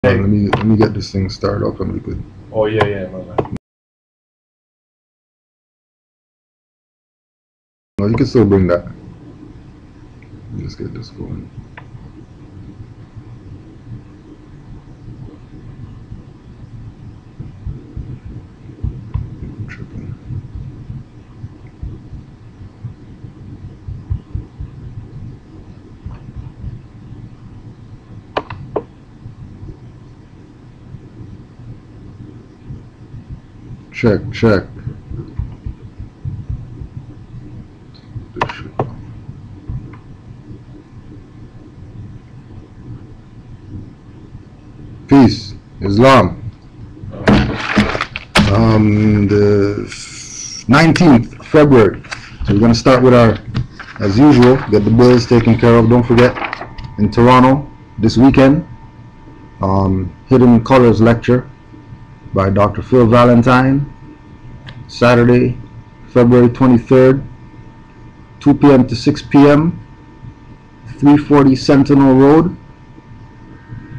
Let me get this thing started up and we could. Oh yeah, my bad. No, you can still bring that. Let's get this going. Tripping. Check. This shit. Peace, Islam. The 19th February. So we're gonna start with our, as usual, get the bills taken care of. Don't forget, in Toronto this weekend, Hidden Colors lecture by Dr. Phil Valentine. Saturday, February 23rd, 2 p.m. to 6 p.m. 340 Sentinel Road,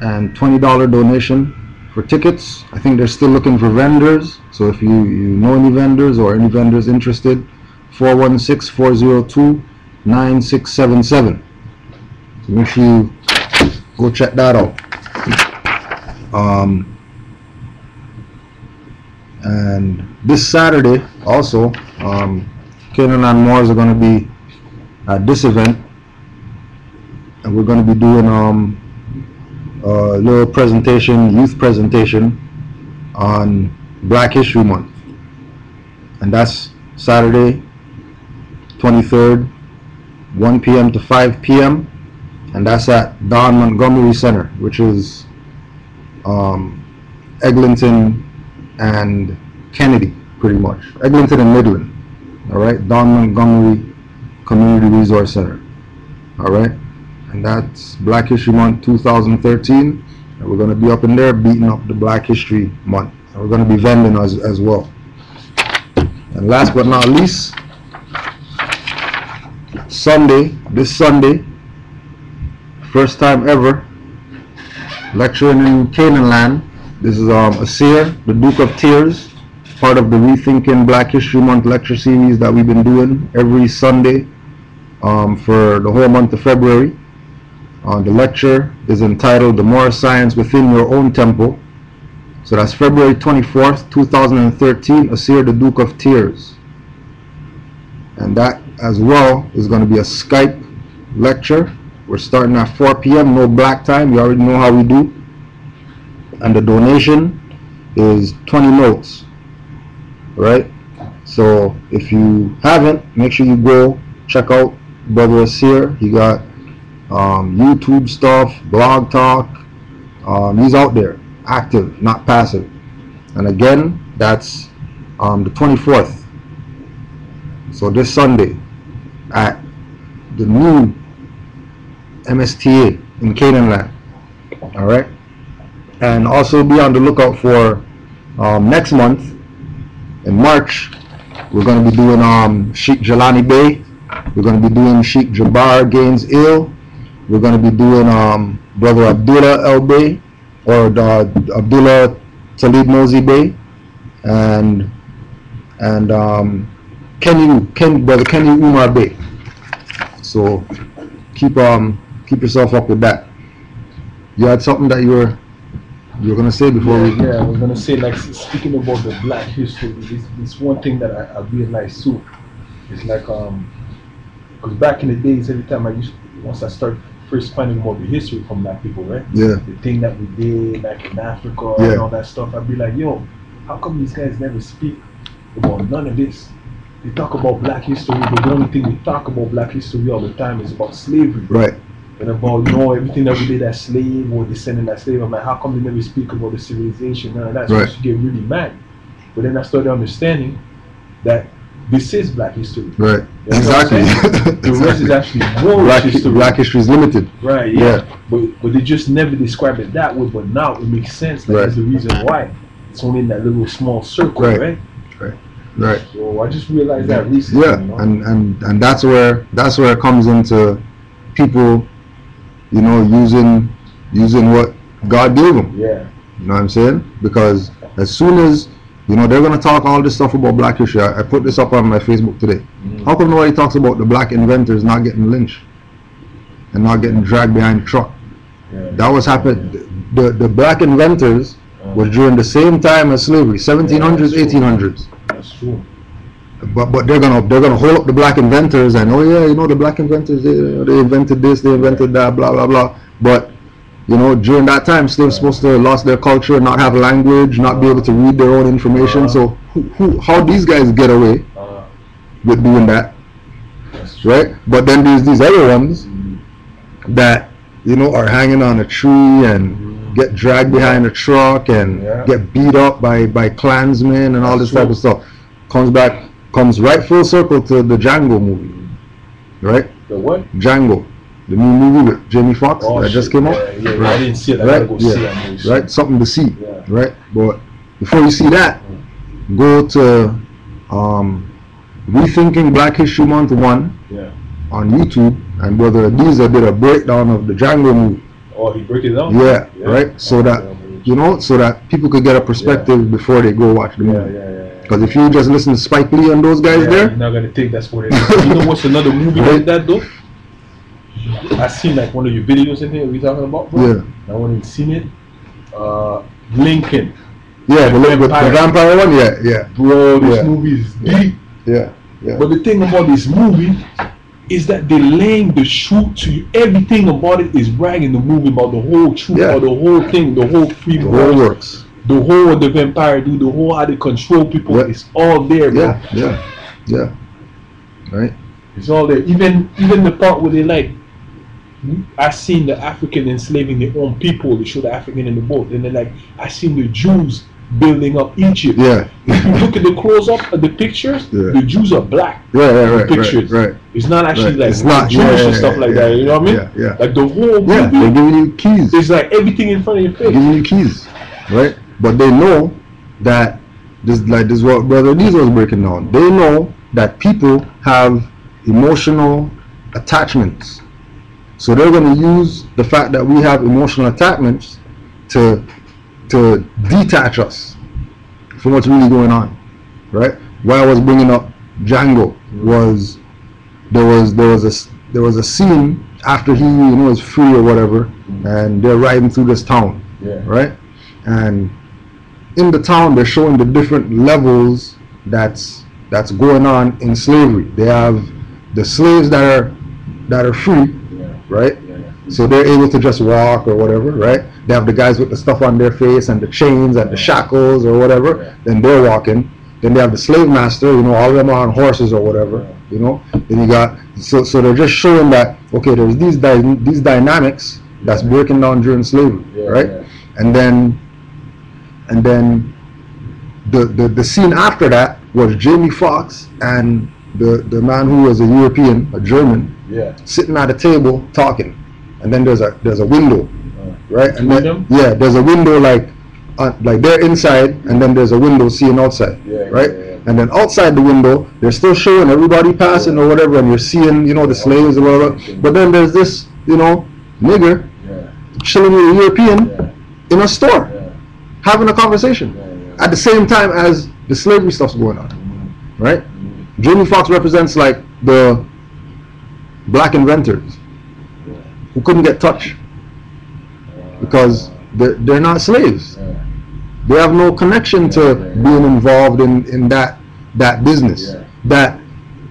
and $20 donation for tickets. I think they're still looking for vendors, so if you know any vendors or any vendors interested, 416-402-9677. So make sure you go check that out. And this Saturday also, Canaanland Moors are going to be at this event, and we're going to be doing a little presentation, youth presentation on Black History Month, and that's Saturday 23rd, 1 p.m. to 5 p.m. and that's at Don Montgomery Center, which is Eglinton and Kennedy, pretty much. Eglinton and Midland. Alright, Don Montgomery Community Resource Center. Alright, and that's Black History Month 2013, and we're going to be up in there beating up the Black History Month, and we're going to be vending as well. And last but not least, this Sunday, first time ever, lecturing in Canaanland. This is Asir, the Duke of Tears, part of the Rethinking Black History Month lecture series that we've been doing every Sunday for the whole month of February. The lecture is entitled The Moral Science Within Your Own Temple. So that's February 24th, 2013, Asir, the Duke of Tears. And that as well is going to be a Skype lecture. We're starting at 4 p.m., no black time, you already know how we do. And the donation is 20 notes, right? So if you haven't, make sure you go check out Brother Asir. He got YouTube stuff, blog talk. He's out there, active, not passive. And again, that's the 24th. So this Sunday at the new MSTA in Canaanland. All right. And also be on the lookout for next month in March. We're going to be doing Sheikh Jelani Bey. We're going to be doing Sheikh Jabbar Gaines Ill. We're going to be doing Brother Abdullah El Bey, or Abdullah Talib Mozi Bey, and Brother Kenny Umar Bey. So keep yourself up with that. You had something that you were going to say before we... Yeah, I was going to say, like, speaking about the Black history, this one thing that I realized too. It's like, because back in the days, every time once I start first finding about the history from Black people, right? Yeah. The thing that we did back in Africa and all that stuff, I'd be like, yo, how come these guys never speak about none of this? They talk about Black history, but the only thing we talk about Black history all the time is about slavery. Right. And about, everything that we did as slave or descending as slave. I'm like, how come they never speak about the civilization? None of that. So I used to get really mad. But then I started understanding that this is Black history. Right. You know exactly. The rest is actually more history. Black history is limited. Right, yeah. But they just never describe it that way. But now it makes sense. Like, there's the reason why. It's only in that little small circle, right? Right. So I just realized that recently. Yeah, and that's where it comes into people, using what God gave them. Yeah. You know what I'm saying? Because as soon as, you know, they're going to talk all this stuff about black history. I put this up on my Facebook today. How come nobody talks about the black inventors not getting lynched and not getting dragged behind the truck? That was happening. The black inventors was during the same time as slavery, 1700s, 1800s. That's true. But they're gonna hold up the black inventors and, oh yeah, you know, the black inventors, they invented this, they invented that, blah blah blah. But you know, during that time, slaves supposed to have lost their culture, not have language, not be able to read their own information. So how these guys get away with doing that, right? But then there's these other ones that, you know, are hanging on a tree and get dragged behind a truck and get beat up by Klansmen and all this type of stuff. Comes right full circle to the Django movie, right? The what? Django. The new movie with Jamie Foxx that just came out. Yeah, right. I didn't see it. I gotta go see that movie. Right, something to see. Right, but before you see that, go to Rethinking Black History Month 1 on YouTube, and Brother Adiza did a breakdown of the Django movie. Oh, he break it down. Yeah, right. So that, you know, so that people could get a perspective before they go watch the movie. Because if you just listen to Spike Lee and those guys there, you're not gonna take that for it. You know what's another movie like that though? I seen like one of your videos in here we talking about, bro. Yeah. I want to see it. Lincoln. Yeah, the vampire one. Yeah. Bro, this movie is deep. Yeah. But the thing about this movie is that they laying the truth to you. Everything about it is bragging the movie about the whole truth, or the whole thing, the whole free works. The whole what the vampire do, the whole how they control people, it's all there, bro. Yeah. Right. It's all there. Even the part where they like, I seen the African enslaving their own people. They show the African in the boat, and then like I seen the Jews building up Egypt. Yeah. If you look at the close up of the pictures, the Jews are black. Right. Pictures. Right. It's not actually like it's not Jewish and stuff like that. You know what I mean? Yeah. Like the whole movie. Yeah. They're giving you keys. It's like everything in front of your face. They're giving you keys, right? But they know that this is what Brother Diesel was breaking down. They know that people have emotional attachments. So they're going to use the fact that we have emotional attachments to detach us from what's really going on, right? Why I was bringing up Django was there was a scene after he, you know, is free or whatever, and they're riding through this town, right? And in the town they're showing the different levels that's going on in slavery. They have the slaves that are free, right? So they're able to just walk or whatever, right? They have the guys with the stuff on their face and the chains and the shackles or whatever. Then they're walking. Then they have the slave master, you know, all of them are on horses or whatever, you know. Then you got so they're just showing that, okay, there's these dynamics that's breaking down during slavery, right? And then the scene after that was Jamie Foxx and the man who was a European, a German, sitting at a table talking, and then there's a window, right? And then, there's a window like they're inside, and then there's a window seeing outside, right? And then outside the window, they're still showing everybody passing or whatever, and you're seeing, you know, the slaves or whatever. But then there's this, you know, nigger chilling with a European in a store, having a conversation at the same time as the slavery stuff's going on, right? Jamie Foxx represents like the black inventors who couldn't get touched because they're not slaves. They have no connection to being involved in that business. That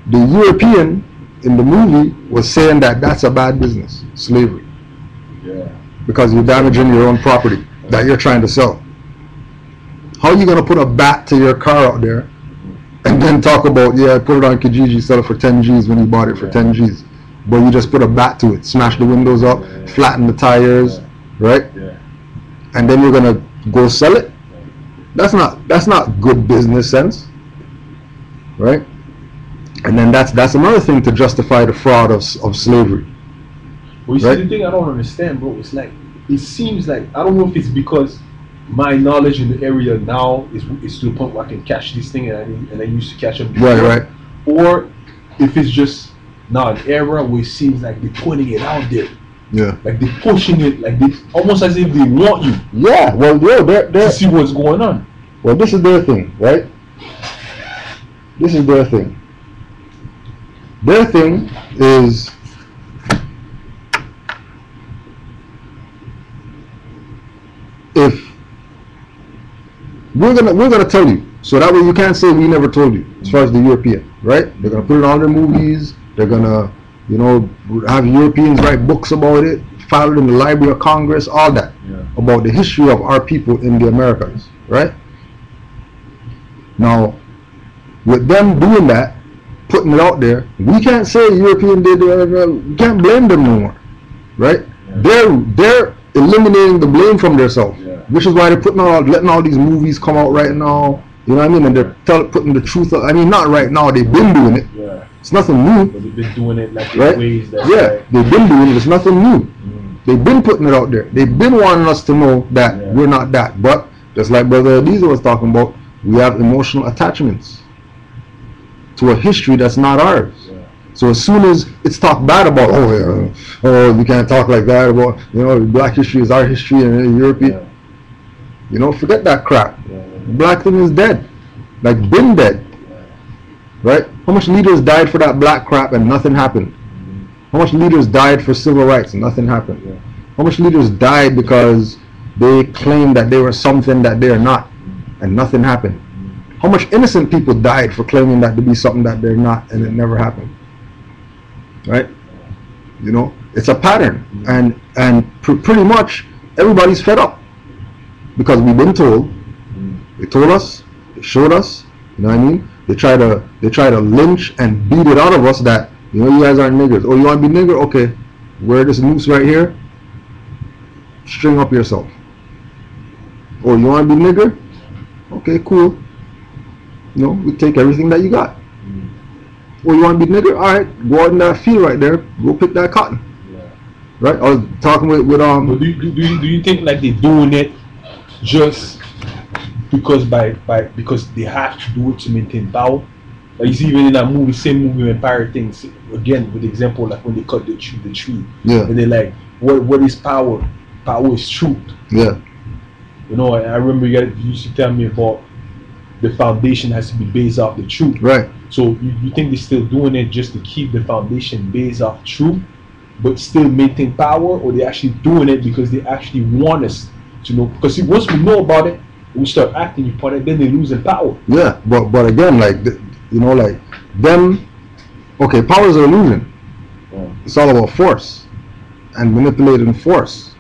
the European in the movie was saying that that's a bad business, slavery, because you're damaging your own property that you're trying to sell. How are you gonna put a bat to your car out there and then talk about, I put it on Kijiji, sell it for 10 G's when you bought it for 10 G's, but you just put a bat to it, smash the windows up, flatten the tires, right? And then you're gonna go sell it? That's not good business sense, right? And then that's another thing to justify the fraud of slavery. Well, you see, the thing I don't understand, bro, it's like, it seems like, I don't know if it's because my knowledge in the area now is to the point where I can catch this thing and I used to catch them before, right. Or if it's just now an era where it seems like they're putting it out there. Yeah. Like they're pushing it, like they almost as if they want you Yeah. Well, they're to see what's going on. well, this is their thing, right? This is their thing. Their thing is if we're gonna tell you, so that way you can't say we never told you. As far as the European, right? They're gonna put it on their movies. They're gonna, you know, have Europeans write books about it, file it in the Library of Congress, all that about the history of our people in the Americas, right? Now, with them doing that, putting it out there, we can't say European did it. We can't blame them no more, right? They're eliminating the blame from themselves, which is why they're letting all these movies come out right now. You know what I mean? And they're putting the truth out. I mean, not right now. They've been doing it. Yeah. It's nothing new. But they've been doing it like in right? ways that they've been doing it. It's nothing new. They've been putting it out there. They've been wanting us to know that we're not that. But just like Brother Adiza was talking about, we have emotional attachments to a history that's not ours. So as soon as it's talked bad about, oh, we can't talk like that about, you know, black history is our history and European. You know, forget that crap. The black thing is dead, like been dead, right? How much leaders died for that black crap and nothing happened? How much leaders died for civil rights and nothing happened? How much leaders died because they claimed that they were something that they're not and nothing happened? How much innocent people died for claiming that to be something that they're not and it never happened? Right? You know, it's a pattern, and pretty much everybody's fed up because we've been told. They told us, they showed us. You know what I mean? They try to lynch and beat it out of us that, you know, you guys aren't niggers. Oh, you want to be nigger? Okay, wear this noose right here. String up yourself. Oh, you want to be nigger? Okay, cool. You know, we take everything that you got. Oh, you want to be nigger? All right, go out in that field right there. Go pick that cotton. Right? I was talking with But do you think like they're doing it just because because they have to do it to maintain power? Like you see even in that movie, same movie Empire things again with the example like when they cut the tree. Yeah. And they're like, what is power? Power is truth. Yeah. You know, I remember you used to tell me about the foundation has to be based off the truth. Right. So you think they're still doing it just to keep the foundation based off truth, but still maintain power, or they actually doing it because they actually want us to know? Because see, once we know about it, we start acting upon it, then they losing power. Yeah, but again, like you know, like them. Okay, power is an illusion. It's all about force and manipulating force.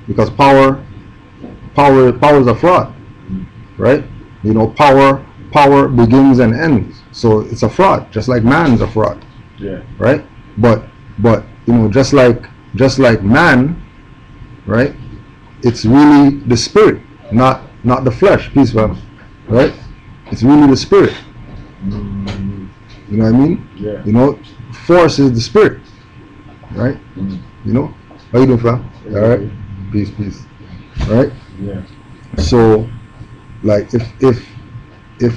Because power is a fraud, right? You know, power begins and ends. So it's a fraud, just like man is a fraud. Yeah. Right? But you know, just like man, right? It's really the spirit, not the flesh. Peace, fam. Right? It's really the spirit. You know what I mean? Yeah. You know, force is the spirit. Right? You know? How you doing, fam? All right? Peace. Right? Yeah. So, like, if they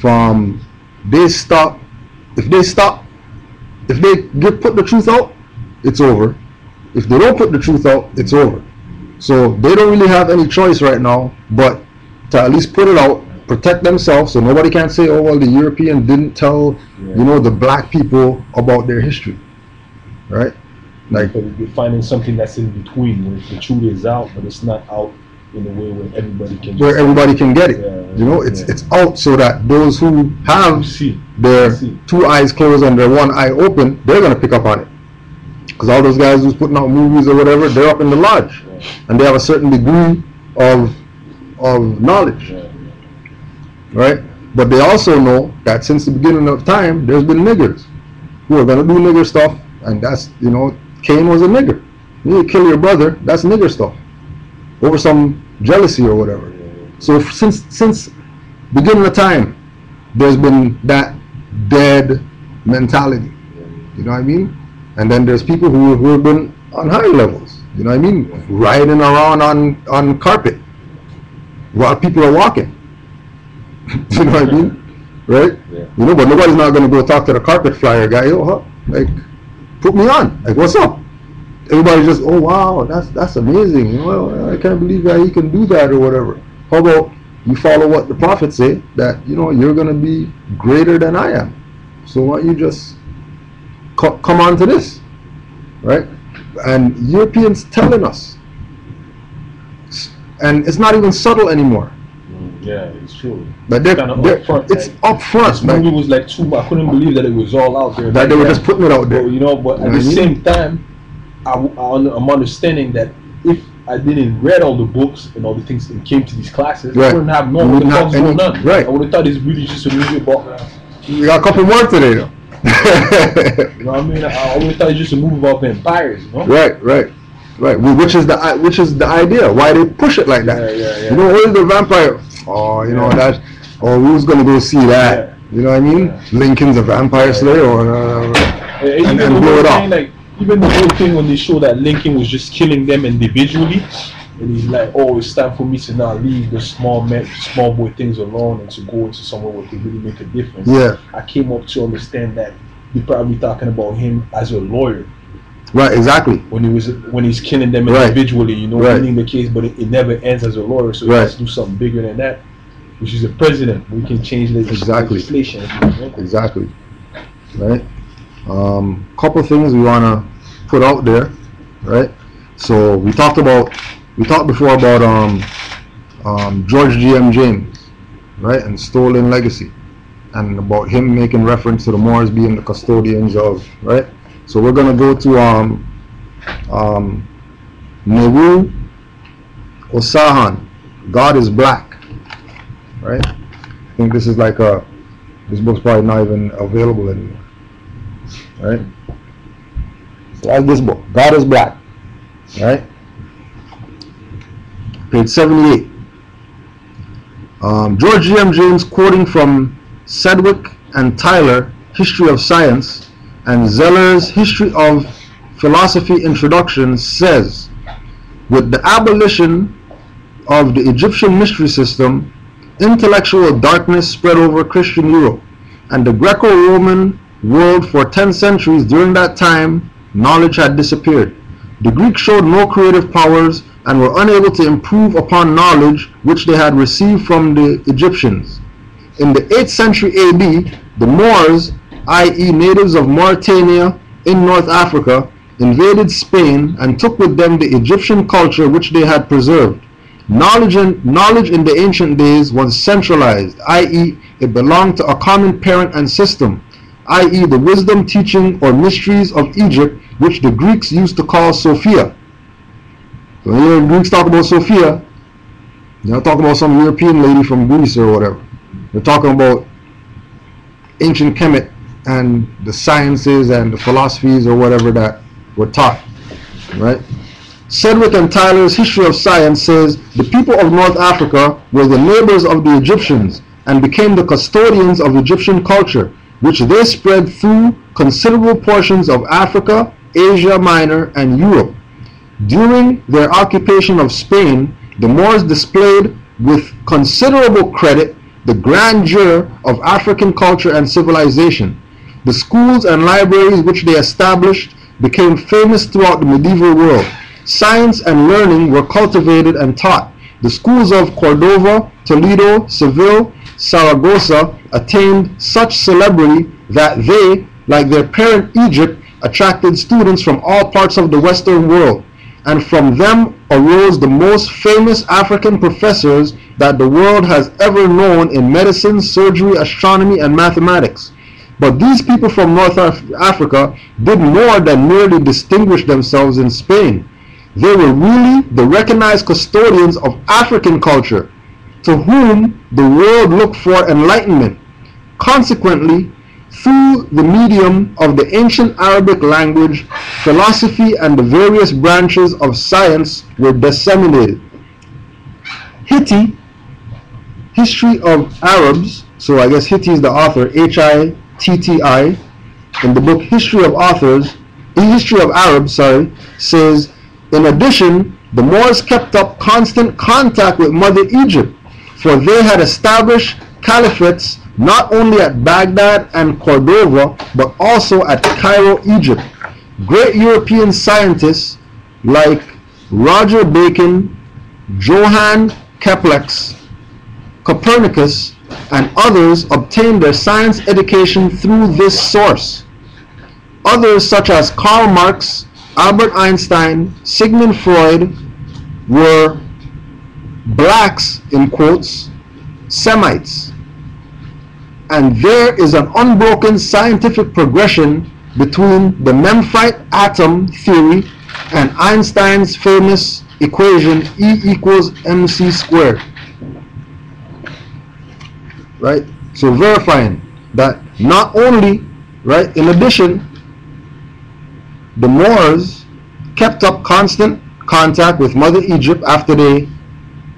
put the truth out, it's over. If they don't put the truth out, it's over. So they don't really have any choice right now but to at least put it out, protect themselves, so nobody can say, oh well, the European didn't tell you know, the black people about their history, right? Like they're finding something that's in between where the truth is out, but it's not out in a way where everybody can get it. You know, it's out so that those who have their two eyes closed and their one eye open, they're gonna pick up on it. Because all those guys who's putting out movies or whatever, they're up in the lodge, and they have a certain degree of knowledge, right? But they also know that since the beginning of time, there's been niggers who are gonna do nigger stuff, and that's, you know, Cain was a nigger. You kill your brother, that's nigger stuff, over some jealousy or whatever. So since beginning of time, there's been that dead mentality. You know what I mean? And then there's people who have been on higher levels. You know what I mean? Riding around on carpet while people are walking. You know what I mean? Right? Yeah. You know, but nobody's not gonna go talk to the carpet flyer guy. Yo, like, put me on. Like, what's up? everybody just, oh wow, that's amazing. You know, I can't believe that he can do that or whatever. How about you follow what the prophets say, that you're gonna be greater than I am. So why don't you just come on to this, right? And Europeans telling us, and it's not even subtle anymore. Yeah, it's true. But It's kind of upfront. it's Like, upfront. this movie was like too. I couldn't believe that it was all out there. That like they were that. just putting it out there. But at the same time, I'm understanding that if I didn't read all the books and all the things and came to these classes, Right. I wouldn't have You known what the wouldn't have fuck's any- going on. right. I would have thought it's really just a movie about. We got a couple more today, though. You know what I mean? I would have thought it's just a movie about vampires. You know? Right. Which is the idea. Why they push it like that? Yeah. You know, what is the vampire? Oh, that. Oh, who's gonna go see that? Yeah. You know what I mean? Yeah. Lincoln's a vampire slayer, or Even the and blow whole it thing, up. like even the whole thing when they show that Lincoln was just killing them individually, and he's like, "Oh, it's time for me to now leave the small boy things alone and to go into somewhere where they really make a difference." Yeah. I came up to understand that they're probably talking about him as a lawyer Right. Exactly. when he's killing them Right. individually, Right. winning the case, but it never ends as a lawyer, so he Right. has to do something bigger than that, which is a president. We can change Exactly. legislation. Exactly. Right. Couple things we wanna put out there, right? So we talked before about George G.M. James, right, and stolen legacy, and about him making reference to the Moors being the custodians of, right. So we're gonna go to Neru Osahan, God is Black, right? I think this is like this book's probably not even available anymore, right? So that's this book, God is Black, right? Page 78. George G.M. James, quoting from Sedgwick and Tyler, History of Science, and Zeller's History of Philosophy Introduction, says, with the abolition of the Egyptian mystery system, intellectual darkness spread over Christian Europe and the Greco-Roman world for 10 centuries. During that time, knowledge had disappeared. The Greeks showed no creative powers and were unable to improve upon knowledge which they had received from the Egyptians. In the 8th century AD, the Moors, i.e. natives of Mauritania in North Africa, invaded Spain and took with them the Egyptian culture which they had preserved. Knowledge in the ancient days was centralized, i.e. it belonged to a common parent and system, i.e. the wisdom, teaching, or mysteries of Egypt, which the Greeks used to call Sophia. So when you hear Greeks talk about Sophia, they're not talking about some European lady from Greece or whatever. They're talking about ancient Kemet and the sciences and the philosophies or whatever that were taught, right? Sedgwick and Tyler's History of Science says the people of North Africa were the neighbors of the Egyptians and became the custodians of Egyptian culture, which they spread through considerable portions of Africa, Asia Minor, and Europe. During their occupation of Spain, the Moors displayed with considerable credit the grandeur of African culture and civilization. The schools and libraries which they established became famous throughout the medieval world. Science and learning were cultivated and taught. The schools of Cordova, Toledo, Seville, Saragossa attained such celebrity that they, like their parent Egypt, attracted students from all parts of the Western world, and from them arose the most famous African professors that the world has ever known in medicine, surgery, astronomy, and mathematics. But these people from North Africa did more than merely distinguish themselves in Spain. They were really the recognized custodians of African culture, to whom the world looked for enlightenment. Consequently, through the medium of the ancient Arabic language, philosophy and the various branches of science were disseminated. Hitti, History of Arabs, so I guess Hitti is the author, H-I-T-T-I, in the book History of Arabs, says, in addition, the Moors kept up constant contact with Mother Egypt, for they had established caliphates not only at Baghdad and Cordova, but also at Cairo, Egypt. Great European scientists like Roger Bacon, Johann Kepler, Copernicus, and others obtained their science education through this source. Others, such as Karl Marx, Albert Einstein, Sigmund Freud, were blacks, in quotes, Semites. And there is an unbroken scientific progression between the Memphite atom theory and Einstein's famous equation E equals mc squared. Right? So verifying that not only, right, in addition, the Moors kept up constant contact with Mother Egypt after they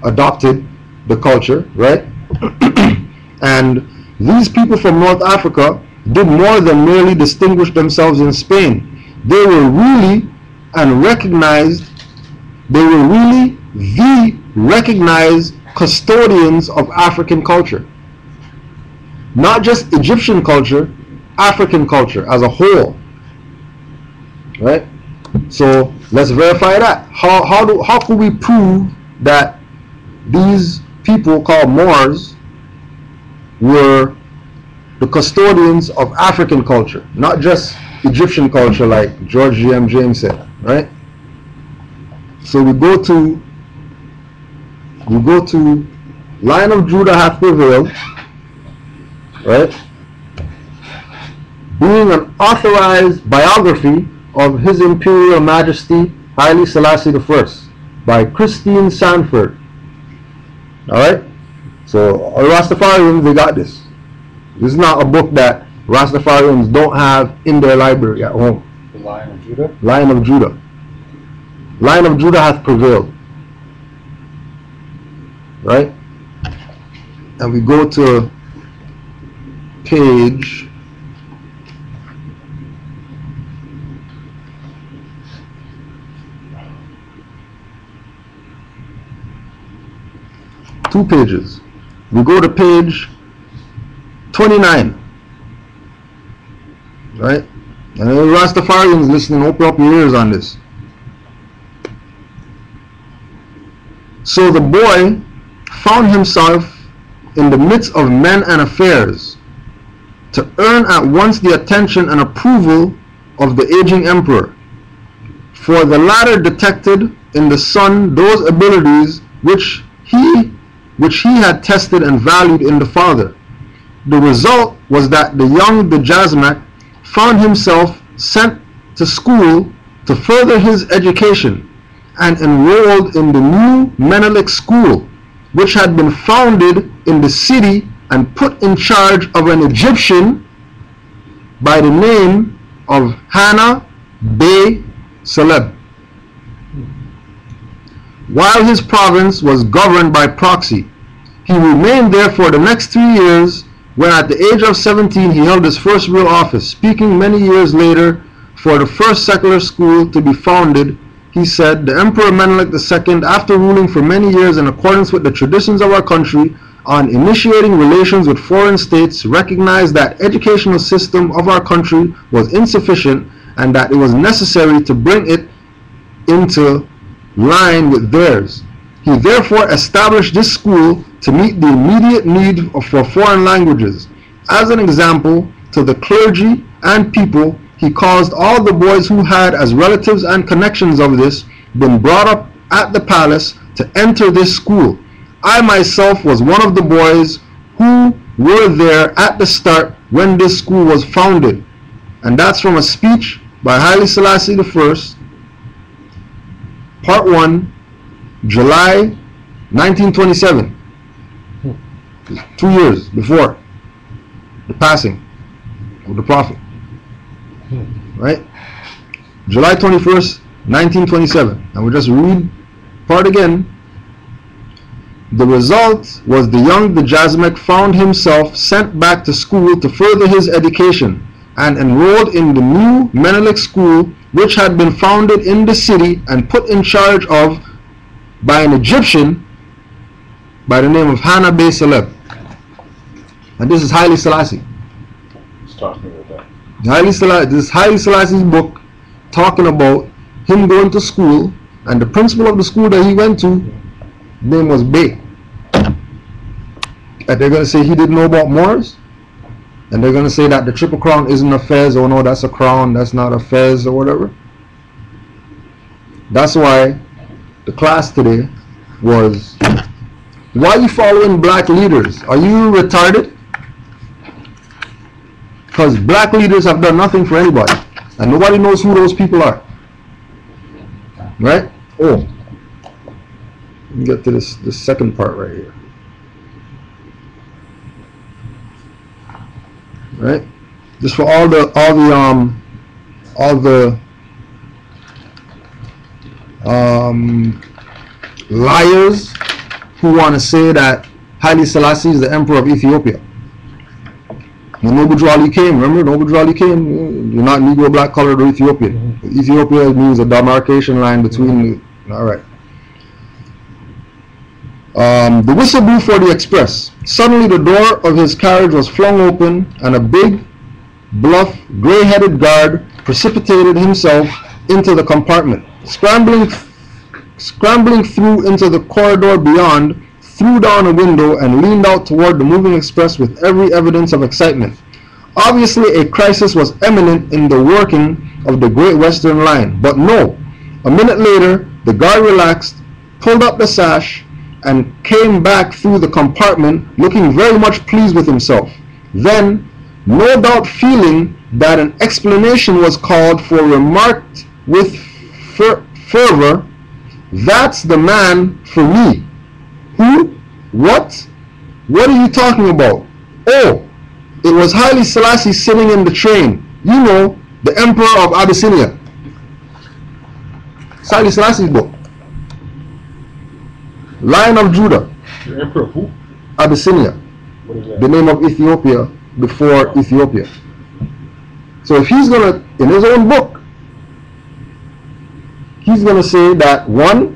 adopted the culture, right? And these people from North Africa did more than merely distinguish themselves in Spain. They were really the recognized custodians of African culture. Not just Egyptian culture, African culture as a whole. Right? So let's verify that. How could we prove that these people called Moors were the custodians of African culture, not just Egyptian culture like George G.M. James said, right? So we go to Lion of Judah hath prevailed, right? Being an authorized biography of His Imperial Majesty Haile Selassie I by Christine Sanford. Alright? So all Rastafarians, they got this. This is not a book that Rastafarians don't have in their library at home. The Lion of Judah? Lion of Judah. Lion of Judah hath prevailed. Right? And we go to page 2 pages. We go to page 29. Right? And the Rastafarians listening, open up your ears on this. So the boy found himself in the midst of men and affairs to earn at once the attention and approval of the aging emperor. For the latter detected in the son those abilities which he had tested and valued in the father. The result was that the young Dejazmak found himself sent to school to further his education and enrolled in the new Menelik school, which had been founded in the city and put in charge of an Egyptian by the name of Hannah Bey Celeb. While his province was governed by proxy, he remained there for the next 3 years, when at the age of 17 he held his first real office. Speaking many years later for the first secular school to be founded, he said, "The Emperor Menelik II, after ruling for many years in accordance with the traditions of our country on initiating relations with foreign states, recognized that educational system of our country was insufficient and that it was necessary to bring it into line with theirs. He therefore established this school to meet the immediate need for foreign languages. As an example to the clergy and people, he caused all the boys who had as relatives and connections of this been brought up at the palace to enter this school. I myself was one of the boys who were there at the start when this school was founded." And that's from a speech by Haile Selassie I, Part 1, July 1927. 2 years before the passing of the Prophet. Right? July 21st, 1927. And we'll just read part again. The result was the young Dejazmek found himself sent back to school to further his education and enrolled in the new Menelik school, which had been founded in the city and put in charge of by an Egyptian by the name of Hannah Bey Celeb. And this is Haile Selassie. Let's talk about that. This is Haile Selassie's book, talking about him going to school, and the principal of the school that he went to, name was Bay. And they're going to say he didn't know about Moors, and they're going to say that the Triple Crown isn't a fez, or no, that's a crown, that's not a fez, or whatever. That's why the class today was, why are you following black leaders? Are you retarded? Because black leaders have done nothing for anybody, and nobody knows who those people are. Right? Oh, let me get to this second part right here. Right? Just for all the liars who want to say that Haile Selassie is the emperor of Ethiopia. When Noble Ali came, remember Noble Ali came, you're not Negro, black, colored, or Ethiopian. Ethiopia means a demarcation line between, alright. The whistle blew for the express. Suddenly the door of his carriage was flung open, and a big, bluff, gray-headed guard precipitated himself into the compartment. Scrambling through into the corridor beyond, threw down a window and leaned out toward the moving express with every evidence of excitement. Obviously a crisis was imminent in the working of the Great Western Line, but no. A minute later, the guard relaxed, pulled up the sash, and came back through the compartment looking very much pleased with himself. Then, no doubt feeling that an explanation was called for, remarked with fervor, "That's the man for me." Who? What? What are you talking about? Oh, it was Haile Selassie sitting in the train. You know, the Emperor of Abyssinia. It's Haile Selassie's book. Lion of Judah. The Emperor of who? Abyssinia. What is that? The name of Ethiopia before Ethiopia. So if he's gonna, in his own book, he's gonna say that one,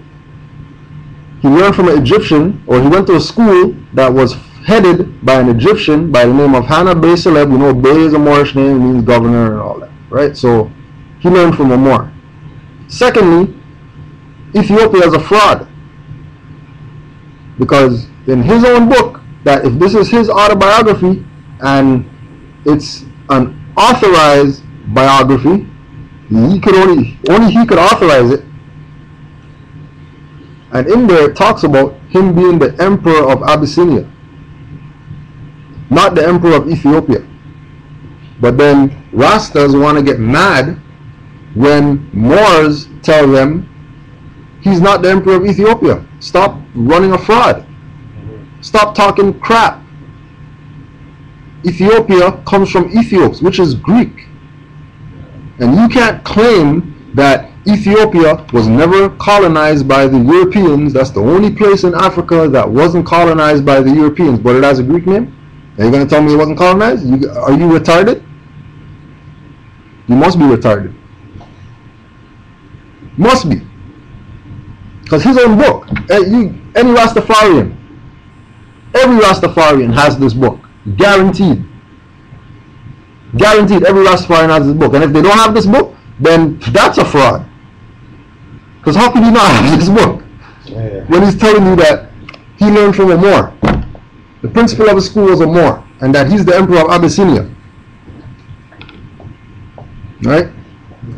he learned from an Egyptian, or he went to a school that was headed by an Egyptian by the name of Hannah Bey Celeb. You know, Bey is a Moorish name, it means governor and all that, right? So he learned from a Moor. Secondly, Ethiopia is a fraud, because in his own book, that if this is his autobiography and it's an authorized biography, he could only he could authorize it. And in there it talks about him being the emperor of Abyssinia, not the emperor of Ethiopia. But then Rastas want to get mad when Moors tell them he's not the emperor of Ethiopia. Stop running a fraud. Stop talking crap. Ethiopia comes from Ethiops, which is Greek. And you can't claim that Ethiopia was never colonized by the Europeans. That's the only place in Africa that wasn't colonized by the Europeans, but it has a Greek name. Are you going to tell me it wasn't colonized? Are you retarded? You must be retarded. Must be. Because his own book, any Rastafarian, every Rastafarian has this book. Guaranteed. Guaranteed every Rastafarian has this book. And if they don't have this book, then that's a fraud. Because how can you not have this book when he's telling you that he learned from a Moor? The principal of the school was a Moor, and that he's the emperor of Abyssinia. Right?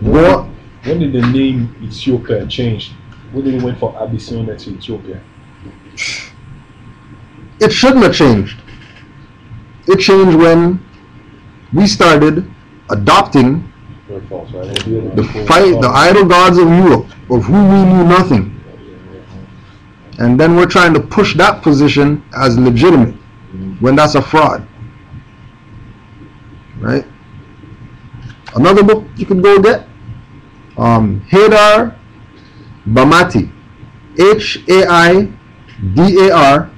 When did the name Ethiopia change? When did it went from Abyssinia to Ethiopia? It shouldn't have changed. It changed when we started adopting the idol gods of Europe, of whom we knew nothing. And then we're trying to push that position as legitimate when that's a fraud. Right? Another book you could go get, Haidar Bamati, Haidar,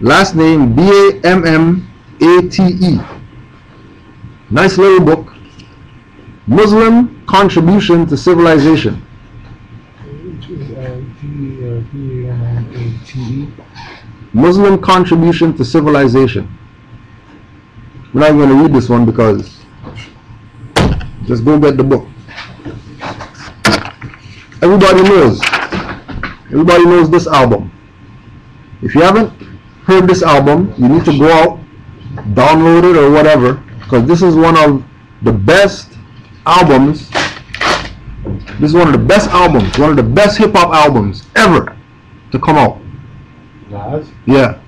last name Bammate. Nice little book. Muslim Contribution to Civilization. Muslim Contribution to Civilization. We're not going to read this one because Just go get the book. Everybody knows this album. If you haven't heard this album, you need to go out, download it or whatever, because this is one of the best albums. This is one of the best albums, one of the best hip hop albums ever to come out. Nas? Yeah.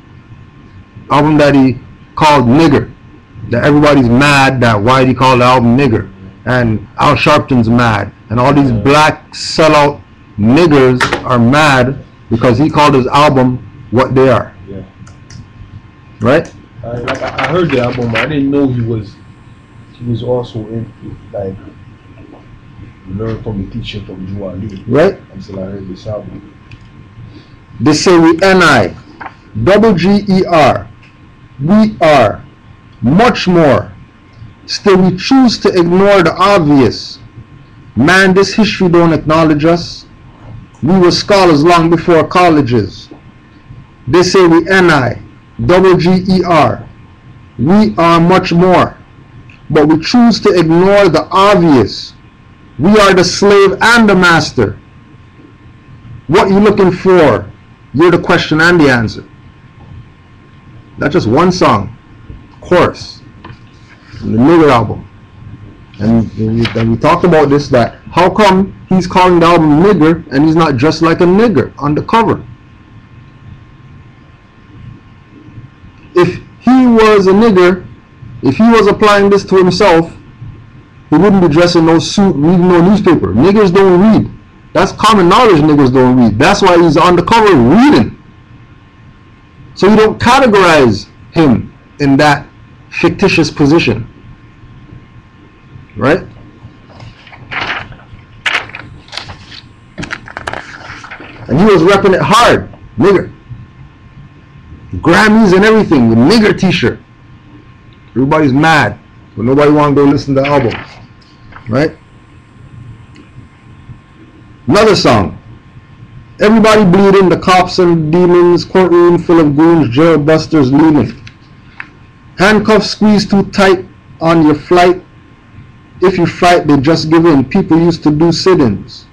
Album that he called Nigger. That everybody's mad that why he called the album Nigger. And Al Sharpton's mad. And all these black sellout niggers are mad because he called his album what they are. Yeah. Right? I heard the album, but I didn't know he was also in, like, learn from the teaching from Joe Ali. Right? Until I heard this album. They say we N-I, double G-E-R, we are, much more. Still we choose to ignore the obvious. Man, this history don't acknowledge us. We were scholars long before colleges. They say we N-I, double G-E-R, we are much more. But we choose to ignore the obvious. We are the slave and the master. What you looking for? You're the question and the answer. That's just one song, chorus, from the Nigger album. And we talked about this, that how come he's calling the album Nigger and he's not dressed like a nigger on the cover? If he was a nigger, if he was applying this to himself, he wouldn't be dressing no suit, reading no newspaper. Niggers don't read. That's common knowledge, niggers don't read. That's why he's on the cover reading. So you don't categorize him in that fictitious position. Right? And he was repping it hard. Nigger. Grammys and everything with nigger t-shirt. Everybody's mad, but nobody want to go listen to the album. Right? Another song. Everybody bleeding, the cops and demons, courtroom full of goons, jail busters looming. Handcuffs squeezed too tight on your flight. If you fight, they just give in. People used to do sit-ins.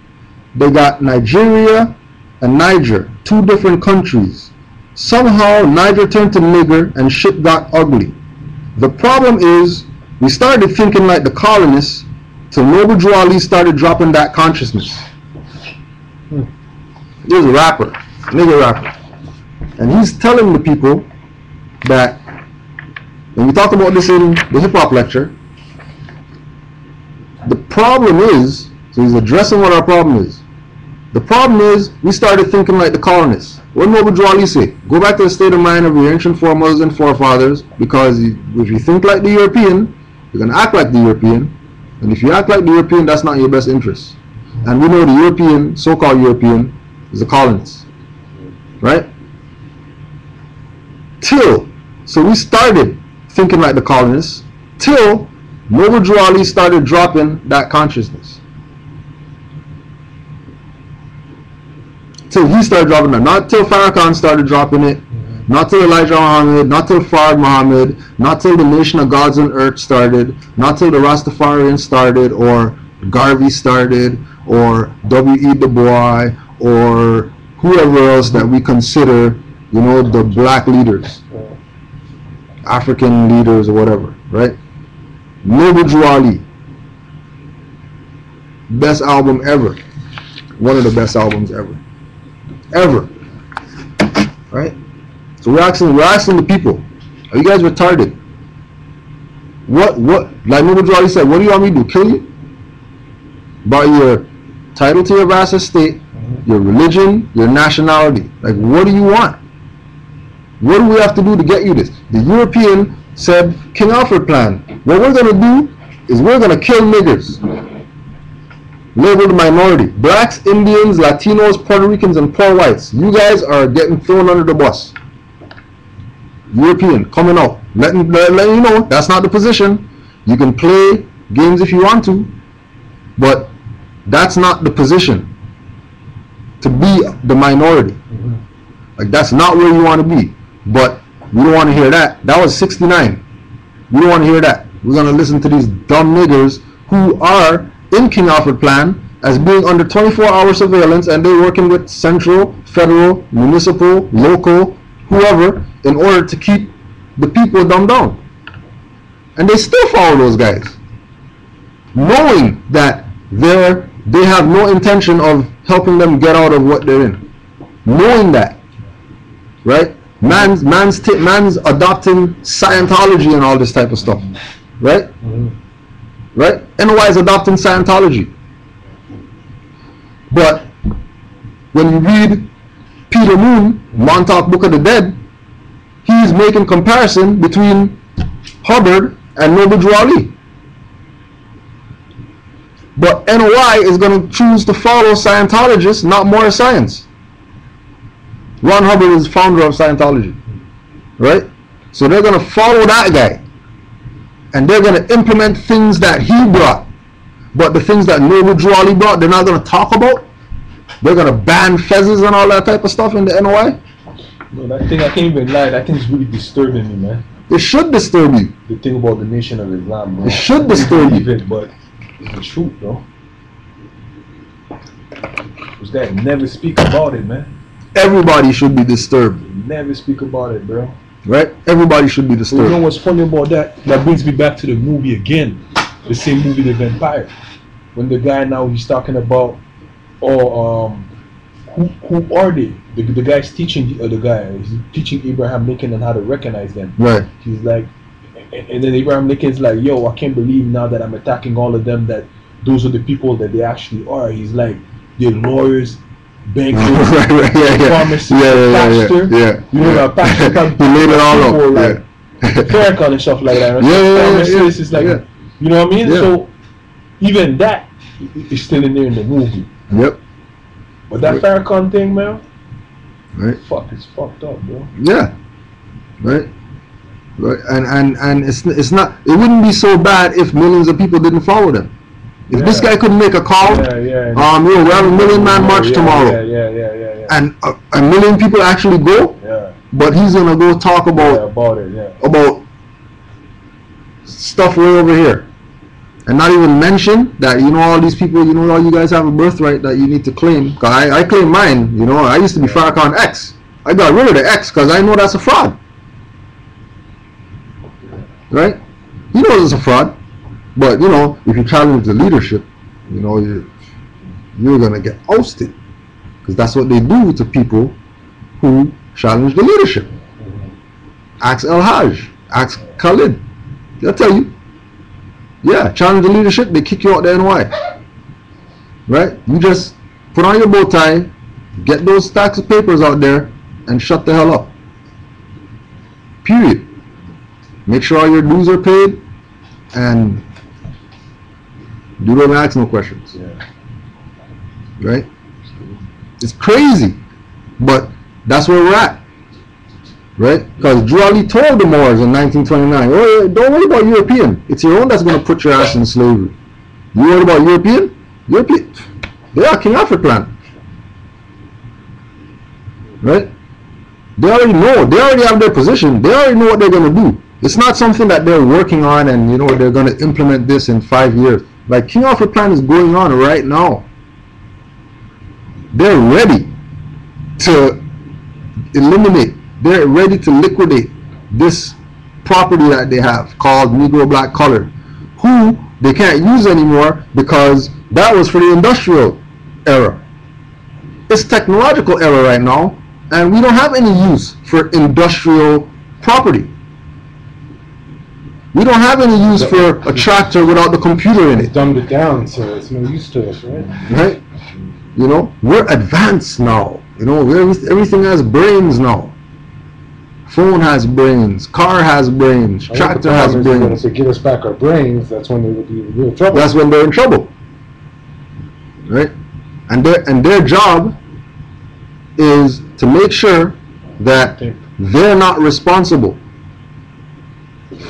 They got Nigeria and Niger, two different countries. Somehow Niger turned to nigger and shit got ugly. The problem is, we started thinking like the colonists till Noble Drew Ali started dropping that consciousness. There's a rapper, nigger rapper. And he's telling the people that, and we talked about this in the hip hop lecture, the problem is, so he's addressing what our problem is. The problem is, we started thinking like the colonists. What did Noble Drew Ali say? Go back to the state of mind of your ancient foremothers and forefathers, because if you think like the European, you're going to act like the European. And if you act like the European, that's not in your best interest. And we know the European, so-called European, is the colonists. Right? So we started thinking like the colonists, till Noble Drew Ali started dropping that consciousness. Till he started dropping that. Not till Farrakhan started dropping it. Not till Elijah Muhammad. Not till Fard Muhammad. Not till the Nation of Gods on Earth started. Not till the Rastafarians started, or Garvey started, or W.E. Du Bois, or whoever else that we consider, you know, the black leaders, African leaders or whatever, right? Noble Drew Ali, best album ever, one of the best albums ever, right? So we're asking the people, are you guys retarded? What, like Noble Drew Ali said, what do you want me to do, kill you? By your title to your vast estate, your religion, your nationality. Like, what do you want? What do we have to do to get you this? The European said, King Alfred plan. What we're going to do is we're going to kill niggers. Labeled minority. Blacks, Indians, Latinos, Puerto Ricans, and poor whites. You guys are getting thrown under the bus. European, coming out. Letting you know, that's not the position. You can play games if you want to, but that's not the position. To be the minority. Like, that's not where you want to be. But we don't want to hear that. That was 69. We don't want to hear that. We're going to listen to these dumb niggers who are in King Alfred Plan as being under 24-hour surveillance, and they're working with central, federal, municipal, local, whoever, in order to keep the people dumbed down. And they still follow those guys, knowing that they have no intention of helping them get out of what they're in. Knowing that, right? Man's adopting Scientology and all this type of stuff, right? Right? NOI is adopting Scientology. But when you read Peter Moon, Montauk Book of the Dead, he's making comparison between Hubbard and Noble Drew Ali. But NOI is going to choose to follow Scientologists, not more science. Ron Hubbard is founder of Scientology, right? So they're going to follow that guy, and they're going to implement things that he brought. But the things that Noble Drew Ali brought, they're not going to talk about. They're going to ban fezzes and all that type of stuff in the NOI. No, that thing, I can't even lie, that thing's really disturbing me, man. It should disturb you. The thing about the Nation of Islam, bro. It should disturb you. It, but it's the truth, bro. Those guys never speak about it, man. Everybody should be disturbed. Never speak about it, bro. Right? Everybody should be disturbed. You know what's funny about that? That brings me back to the movie again. The same movie, The Vampire. When the guy now, he's talking about, who are they? The guy's teaching the guy. He's teaching Abraham Lincoln on how to recognize them. Right. He's like, and then Abraham Lincoln's like, yo, I can't believe now that I'm attacking all of them that those are the people that they actually are. He's like, they're lawyers, bankers, pharmacists, pastor. You know that pastor can he laid it all up. Like Farrakhan and stuff like that. Pharmacists is like, you know what I mean? So even that is still in there in the movie. Yep. But that Farrakhan thing, man, right? It's fucked up, bro. Yeah. Right. Right. And it's not. It wouldn't be so bad if millions of people didn't follow them. If this guy couldn't make a call, we have a 1 million man march tomorrow. And a million people actually go. But he's gonna go talk about about stuff way over here, and not even mention that, you know, all these people, you know, all you guys have a birthright that you need to claim. Cause I claim mine. You know, I used to be Farrakhan X. I got rid of the X because I know that's a fraud. Right? He knows it's a fraud. But, you know, if you challenge the leadership, you know, you're going to get ousted. Because that's what they do to people who challenge the leadership. Ask El Haj. Ask Khalid. They'll tell you. Yeah, challenge the leadership, they kick you out the NY. Right? You just put on your bow tie, get those stacks of papers out there, and shut the hell up. Period. Make sure all your dues are paid, and you don't ask no questions. Right? It's crazy, but that's where we're at. Right? Because Drew Ali told the Moors in 1929, oh, don't worry about European. It's your own that's going to put your ass in slavery. You worry about European? European. They are King Alfred Plan. Right? They already know. They already have their position. They already know what they're going to do. It's not something that they're working on and, you know, they're going to implement this in 5 years. Like, King Alfred Plan is going on right now. They're ready to eliminate, they're ready to liquidate this property that they have called Negro Black Color, who they can't use anymore because that was for the industrial era. It's technological era right now, and we don't have any use for industrial property. We don't have any use for a tractor without the computer in it. Dumbed it down, so it's no use to us, right? Right? You know, we're advanced now. You know, everything has brains now. Phone has brains, car has brains, tractor has brains. If they give us back our brains, that's when they would be in real trouble. That's when they're in trouble. Right? And their job is to make sure that they're not responsible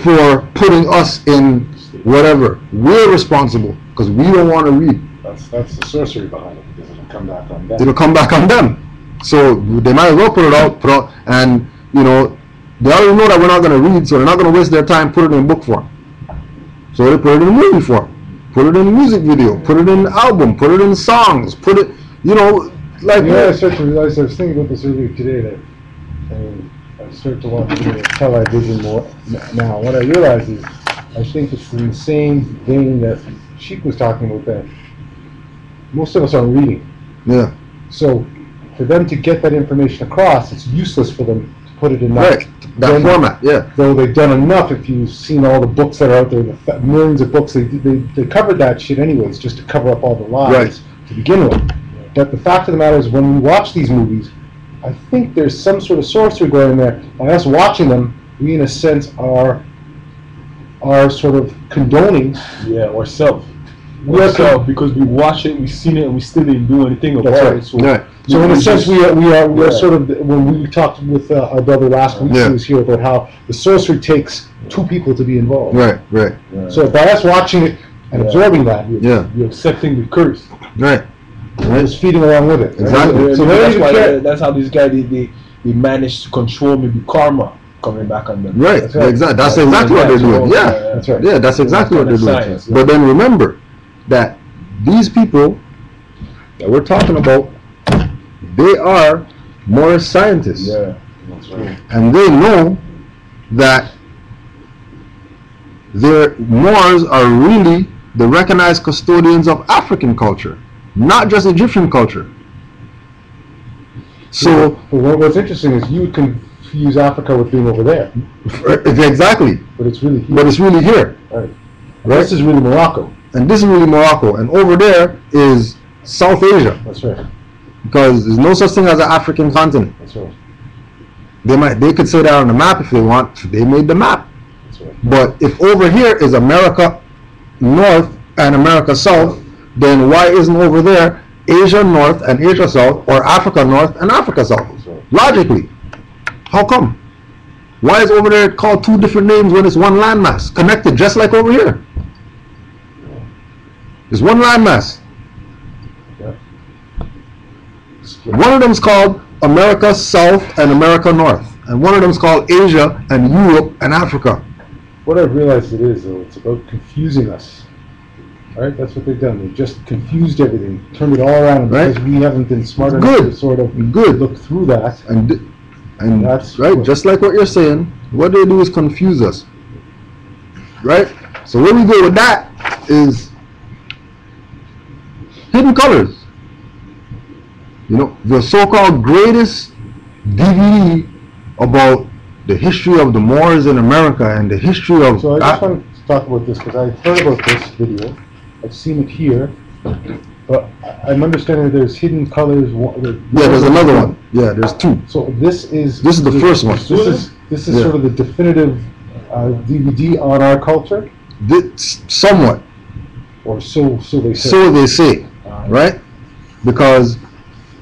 for putting us in whatever. We're responsible because we don't want to read. That's the sorcery behind it, because it'll come back on them. It'll come back on them. So they might as well put it out, and, you know, they already know that we're not going to read, so they're not going to waste their time putting it in book form. So they put it in movie form. put it in a music video, put it in an album, put it in songs, put it, like. I started to realize, I was thinking about this earlier today, that I started to watch television more now. What I realize is, I think it's in the same vein that Sheik was talking about, that most of us aren't reading. Yeah. So for them to get that information across, it's useless for them to put it in that, that format. Yeah. Though they've done enough. If you've seen all the books that are out there, the millions of books, they covered that shit anyways, just to cover up all the lies to begin with. But the fact of the matter is, when we watch these movies, I think there's some sort of sorcery going there. By us watching them, we in a sense are sort of condoning. Yeah, ourselves. Because we watch it, we've seen it, and we still didn't do anything about it. So in a sense, we are sort of, when we talked with our brother last week, he was here, about how the sorcery takes two people to be involved. Right. So by us watching it and absorbing that, you're accepting the curse. Right. Just feeding along with it. Exactly. So that's how these guys they managed to control maybe karma coming back on them. Right. Exactly. That's exactly what they're doing. Yeah. That's right. Yeah. That's exactly what they're doing. Science, But then remember that these people that we're talking about, they are Moorish scientists. Yeah. That's right. And they know that their Moors are really the recognized custodians of African culture, not just Egyptian culture. So, what's interesting is you would confuse Africa with being over there. Exactly. But it's really here. But it's really here. Right. This is really Morocco. And this is really Morocco. And over there is South Asia. That's right. Because there's no such thing as an African continent. That's right. They could say that on the map if they want. They made the map. That's right. But if over here is America North and America South, then why isn't over there Asia North and Asia South, or Africa North and Africa South? Right. Logically. How come? Why is over there called two different names when it's one landmass, connected just like over here? It's one landmass. Yeah. One of them is called America South and America North, and one of them is called Asia and Europe and Africa. What I've realized it is, though, it's about confusing us. Right? That's what they've done. They've just confused everything, turned it all around, because we haven't been smart enough to sort of look through that. And that's right, just like what you're saying, what they do is confuse us. Right? So where we go with that is hidden colors. The so-called greatest DVD about the history of the Moors in America and the history of... So I just wanted to talk about this, because I've heard about this video. I've seen it here. But I'm understanding that there's hidden colors. Yeah, there's another one. Yeah, there's two. So this is the first one. This is sort of the definitive DVD on our culture? Somewhat. Or so they say. So they say, right? Because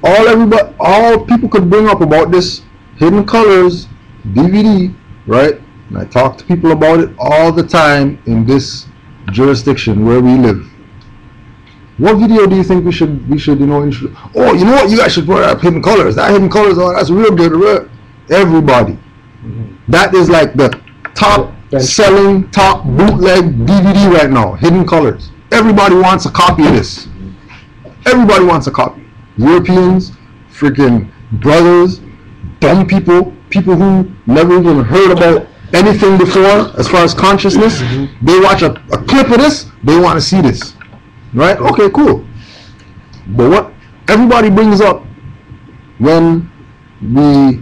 all people could bring up about this Hidden Colors DVD, right? And I talk to people about it all the time in this jurisdiction where we live. What video do you think we should introduce? Oh, you know what? You guys should put up Hidden Colors. That Hidden Colors, that's real good. Everybody. That is like the top selling, top bootleg DVD right now. Hidden Colors. Everybody wants a copy of this. Everybody wants a copy. Europeans, freaking brothers, dumb people who never even heard about anything before as far as consciousness. They watch a clip of this, they want to see this. Right? Okay, cool. But what everybody brings up when we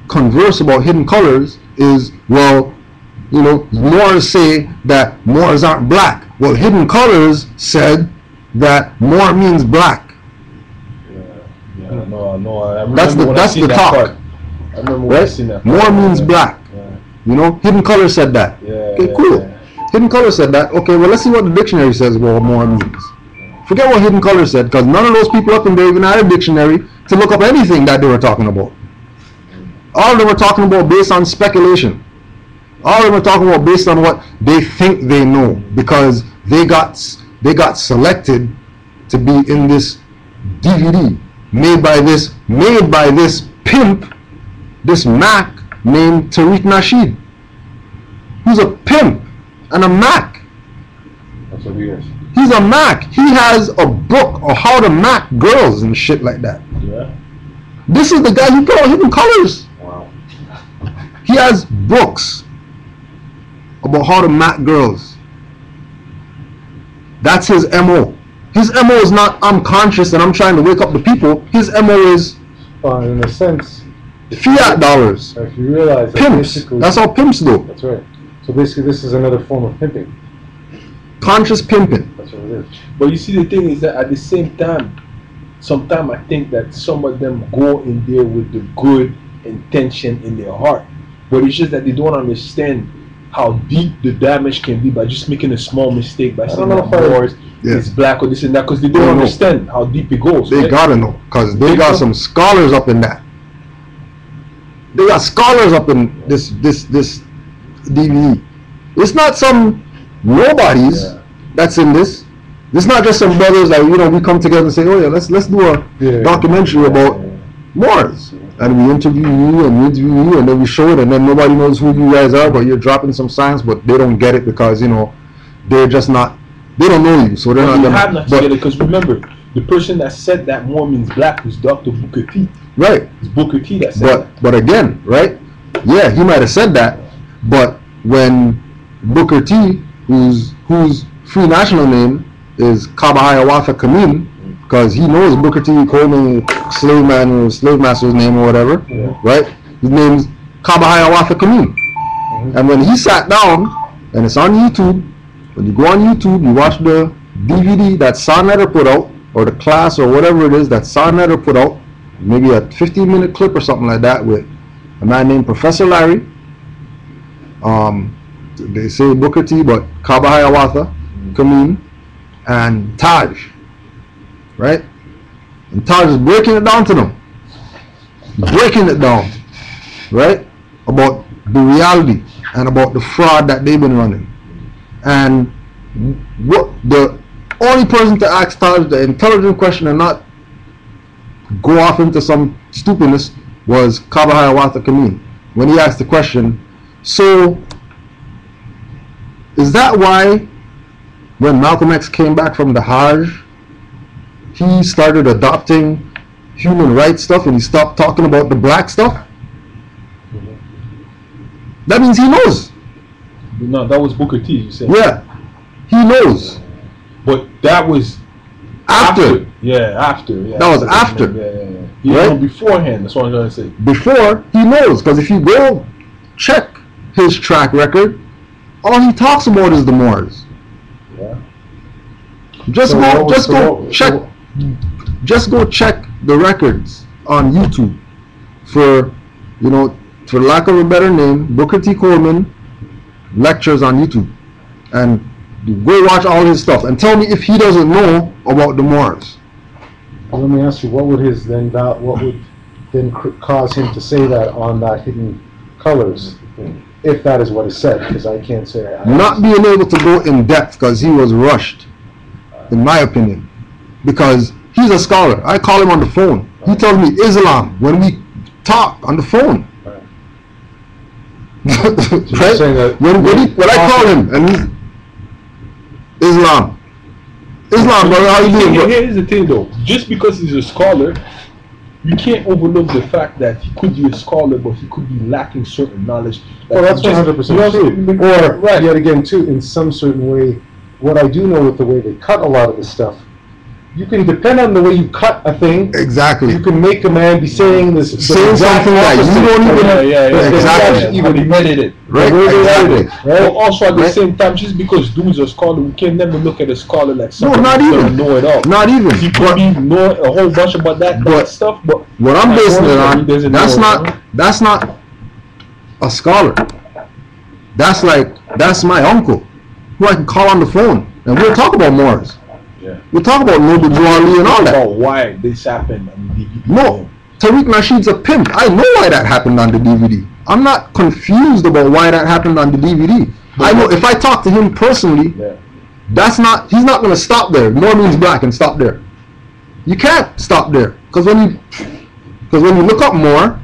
converse about Hidden Colors is, well, Moors say that Moors aren't black. Well, Hidden Colors said that Moor means black. No, I remember that's the talk. I remember when I seen that. Moor means black. Hidden Colors said that. Okay, cool. Hidden Colors said that. Okay, well, let's see what the dictionary says what Moor means. Forget what Hidden Colors said, because none of those people up in there even had a dictionary to look up anything that they were talking about. All of them were talking about based on speculation. All of them are talking about based on what they think they know, because they got selected to be in this DVD made by this pimp, this Mac named Tariq Nasheed, who's a pimp and a Mac. That's what he is. He's a Mac. He has a book on how to Mac girls and shit like that. Yeah. This is the guy who put out Hidden Colors. Wow. He has books about how to Mac girls. That's his MO. His MO is not I'm conscious and I'm trying to wake up the people. His MO is in a sense, fiat dollars. if you realize that Pimps. basically, That's how pimps do. that's right. So basically, this is another form of pimping. Conscious pimping. That's what it is. But you see, the thing is that at the same time, sometimes I think that some of them go in there with the good intention in their heart, but it's just that they don't understand how deep the damage can be by just making a small mistake by saying that Moors is black or this and that, because they don't understand how deep it goes. They gotta know, because they got some scholars up in that. They got scholars up in this DVD. It's not some nobodies that's in this. It's not just some brothers that we come together and say, oh yeah, let's do a documentary about Moors, and we interview you and we interview you and then we show it, and then nobody knows who you guys are, but you're dropping some science, but they don't get it because they're just not. They don't know you, so they're not. You have not to get it, because remember, the person that said that Moor means black was Dr. Booker T. Right. It's Booker T that said that. But again, right? Yeah, he might have said that, but when Booker T, whose free national name is Kaba Hiawatha Kamin, because he knows Booker T called me slave master's name or whatever, right? His name's Kaba Hiawatha Kamin. And when he sat down, and it's on YouTube, when you go on YouTube, you watch the DVD that Sonnetter put out, or the class or whatever it is that Sonnetter put out, maybe a 15-minute clip or something like that with a man named Professor Larry. They say Booker T, but Kaba Hiawatha Kamin and Taj, right? And Taj is breaking it down to them, breaking it down, right, about the reality and about the fraud that they've been running. And what the only person to ask Taj the intelligent question and not go off into some stupidness was Kaba Hiawatha Kamin, when he asked the question, so is that why when Malcolm X came back from the Hajj, he started adopting human rights stuff and he stopped talking about the black stuff? That means he knows. No, that was Booker T, you said. Yeah, he knows. But that was after. Yeah, after. Yeah, that was after. Yeah. He knew beforehand, that's what I'm trying to say. Before, he knows, because if you go check his track record, all he talks about is the Moors. Yeah. Just go check the records on YouTube for lack of a better name, Booker T. Coleman lectures on YouTube, and go watch all his stuff and tell me if he doesn't know about the Moors. Let me ask you, what would then cause him to say that on that Hidden Colors thing, if that is what is said? Because I can't say. Not being able to go in depth because he was rushed, in my opinion, because he's a scholar. I call him on the phone. He tells me Islam when we talk on the phone. Right? When I call him and he's Islam, brother, how you doing, bro? Here's the thing, though. Just because he's a scholar, you can't overlook the fact that he could be a scholar, but he could be lacking certain knowledge. Well, that's 100% true. Or, yet again, too, in some certain way, what I do know with the way they cut a lot of the stuff, you can depend on the way you cut a thing. Exactly. You can make a man be saying this, saying something that you don't even. Exactly. Even edit it. Right. Exactly. Right. But also at the same time, just because dudes are scholar, we can never look at a scholar like someone not who even doesn't know it all. Not even. He could know a whole bunch about that stuff, but what I'm basing it on, that's not a scholar. That's my uncle, who I can call on the phone, and we'll talk about Moors. Yeah. We'll talk about Noble Drew Ali and all that. About why this happened on the DVD. No, Tariq Nasheed's a pimp. I know why that happened on the DVD. I'm not confused about why that happened on the DVD. I know if I talk to him personally, he's not going to stop there. Moor means black and stop there. You can't stop there, because when you look up Moor,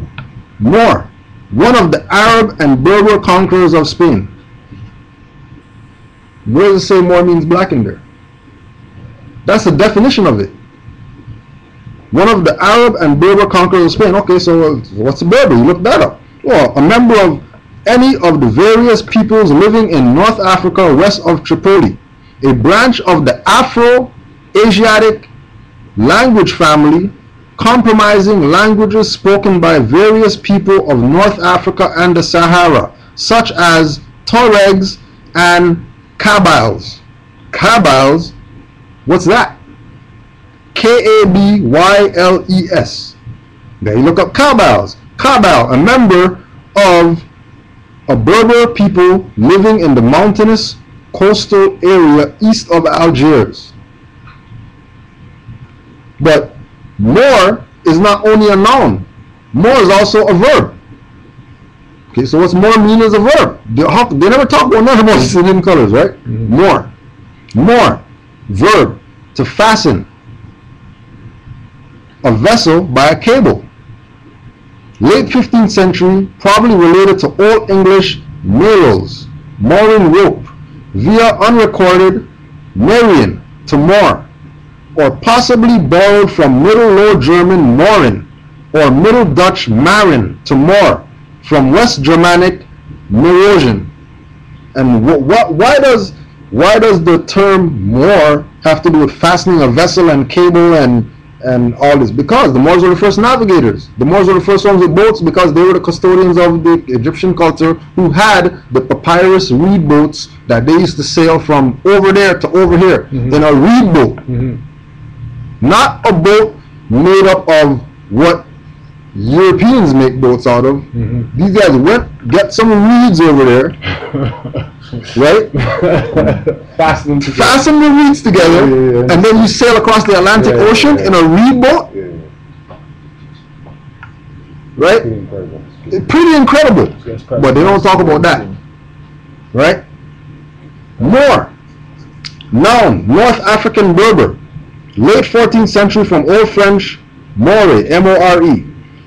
one of the Arab and Berber conquerors of Spain. Where does it say Moor means black in there? That's the definition of it. One of the Arab and Berber conquerors of Spain. Okay, so what's a Berber? You look that up. Well, a member of any of the various peoples living in North Africa west of Tripoli, a branch of the Afro-Asiatic language family, comprising languages spoken by various people of North Africa and the Sahara, such as Tuaregs and Kabyles. Kabyles, what's that? K-A-B-Y-L-E-S. There you look up Kabyles. Kabyle, a member of a Berber people living in the mountainous coastal area east of Algiers. But Moor is not only a noun. Moor is also a verb. Okay, so what's Moor mean as a verb? They never talk about none about Sicilian colors, right? Moor. Moor, verb, to fasten a vessel by a cable. Late 15th century, probably related to Old English merels, mooring rope, via unrecorded Marian to moor, or possibly borrowed from Middle Low German morin, or Middle Dutch marin to moor, from West Germanic Merosion. And why does the term moor have to do with fastening a vessel and cable and all this? Because the Moors were the first navigators. The Moors were the first ones with boats because they were the custodians of the Egyptian culture who had the papyrus reed boats that they used to sail from over there to over here in a reed boat. Not a boat made up of what Europeans make boats out of. These guys went, get some reeds over there, right? Fasten the reeds together, and then you sail across the Atlantic Ocean in a reed boat. Right? Pretty incredible. But they don't talk about that. Right? Moor. Noun, North African Berber. Late 14th century from Old French more, M-O-R-E.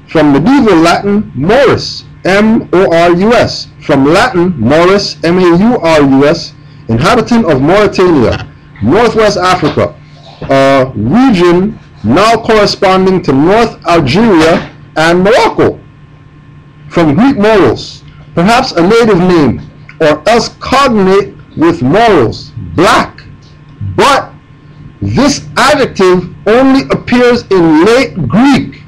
From medieval Latin, Morus, M-O-R-U-S. From Latin, Morus, M-A-U-R-U-S. Inhabitant of Mauritania, Northwest Africa, a region now corresponding to North Algeria and Morocco. From Greek Moros, perhaps a native name, or else cognate with Moros, black. But this adjective only appears in late Greek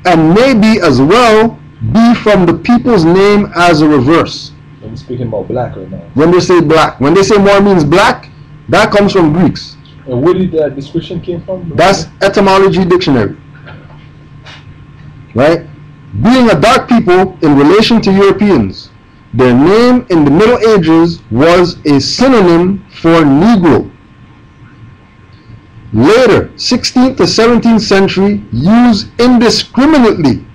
and maybe as well be from the people's name as a reverse. I'm speaking about black right now. When they say black, when they say Moor means black, that comes from Greeks. And where did that description came from? That's etymology dictionary. Right? Being a dark people in relation to Europeans, their name in the Middle Ages was a synonym for Negro. Later, 16th to 17th century, use indiscriminately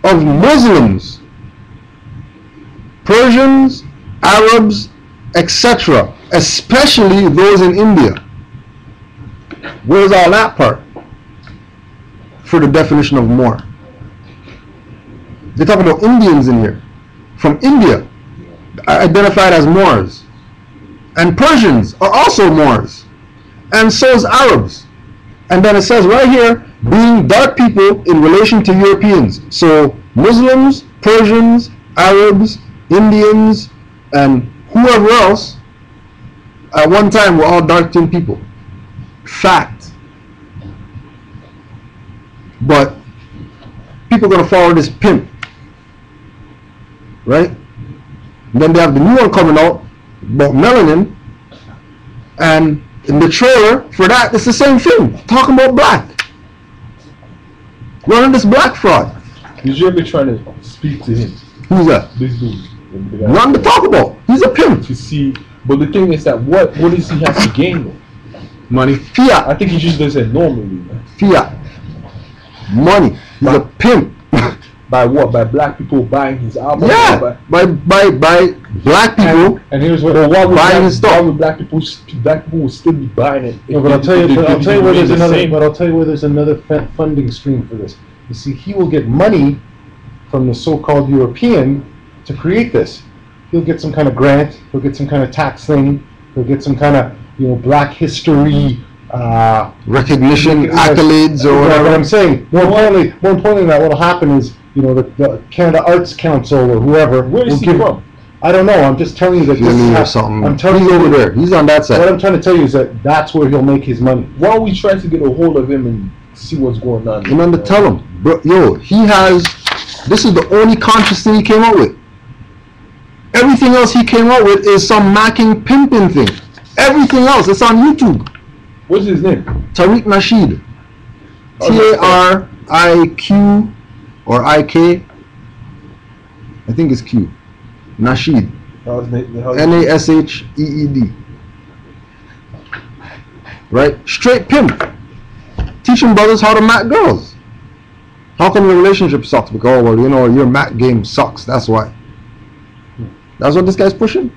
of Muslims, Persians, Arabs, etc., especially those in India. Where's all that part for the definition of Moor? They talk about Indians in here. From India, identified as Moors. And Persians are also Moors. And so is Arabs. And then it says right here, being dark people in relation to Europeans. So Muslims, Persians, Arabs, Indians, and whoever else, at one time were all dark-skinned people. Fact. But people are going to follow this pimp. Right? And then they have the new one coming out about melanin. And in the trailer for that, it's the same thing. Talking about black. Running this black fraud. Did you ever try to speak to him? Who's that? This dude. Nothing to talk about. He's a pimp. To see, but the thing is that what does he have to gain though? Money. Fiat. I think he just does it normally, man. Fiat. Money. He's a pimp. By what? By black people buying his album? Yeah. By black people. And here's what buying his stuff. Why would black people will still be buying it? No, but I'll tell you where there's another funding stream for this. You see, he will get money from the so-called European to create this. He'll get some kind of grant. He'll get some kind of tax thing. He'll get some kind of black history recognition, accolades, or But whatever. I'm saying, more importantly, that what'll happen is, you know, the Canada Arts Council or whoever. Where is will he from? I don't know. I'm just telling you that this Philly or is something. I'm telling He's you over there. He's on that What side. I'm trying to tell you is that that's where he'll make his money. Why don't we try to get a hold of him and see what's going on? And then to tell him, bro, yo, he has. This is the only conscious thing he came up with. Everything else he came up with is some macking pimping thing. Everything else, it's on YouTube. What's his name? Tariq Nasheed. Tariq or IK. I think it's Q. Nasheed. Nasheed. Right? Straight pimp. Teaching brothers how to mat girls. How come your relationship sucks? Because, oh, well, you know, your mat game sucks. That's why. That's what this guy's pushing.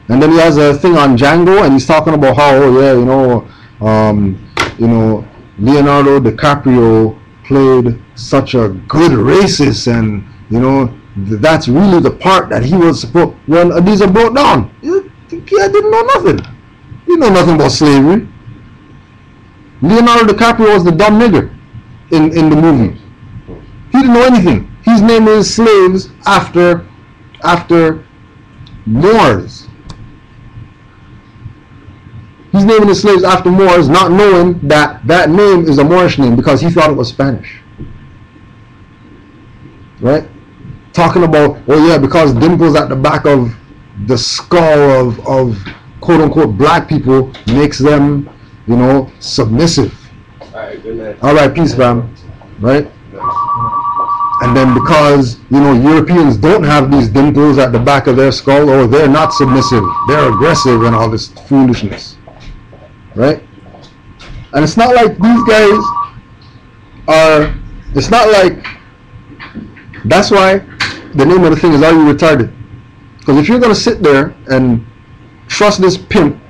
And then he has a thing on Django, and he's talking about how, oh yeah, you know, Leonardo DiCaprio played such a good racist, and you know, that's really the part that he was supposed. When Adiza broke down, yeah, didn't know nothing. He didn't know nothing about slavery. Leonardo DiCaprio was the dumb nigger in the movie. He didn't know anything. He's naming his slaves after Moors. He's naming his slaves after Moors, not knowing that that name is a Moorish name because he thought it was Spanish. Right? Talking about, oh yeah, because dimples at the back of the skull of quote unquote black people makes them, you know, submissive. Alright, good night. Alright, peace, fam. Right? And then because, you know, Europeans don't have these dimples at the back of their skull, or they're not submissive, they're aggressive and all this foolishness. Right? And it's not like these guys are, it's not like, that's why the name of the thing is, Are You Retarded? Because if you're going to sit there and trust this pimp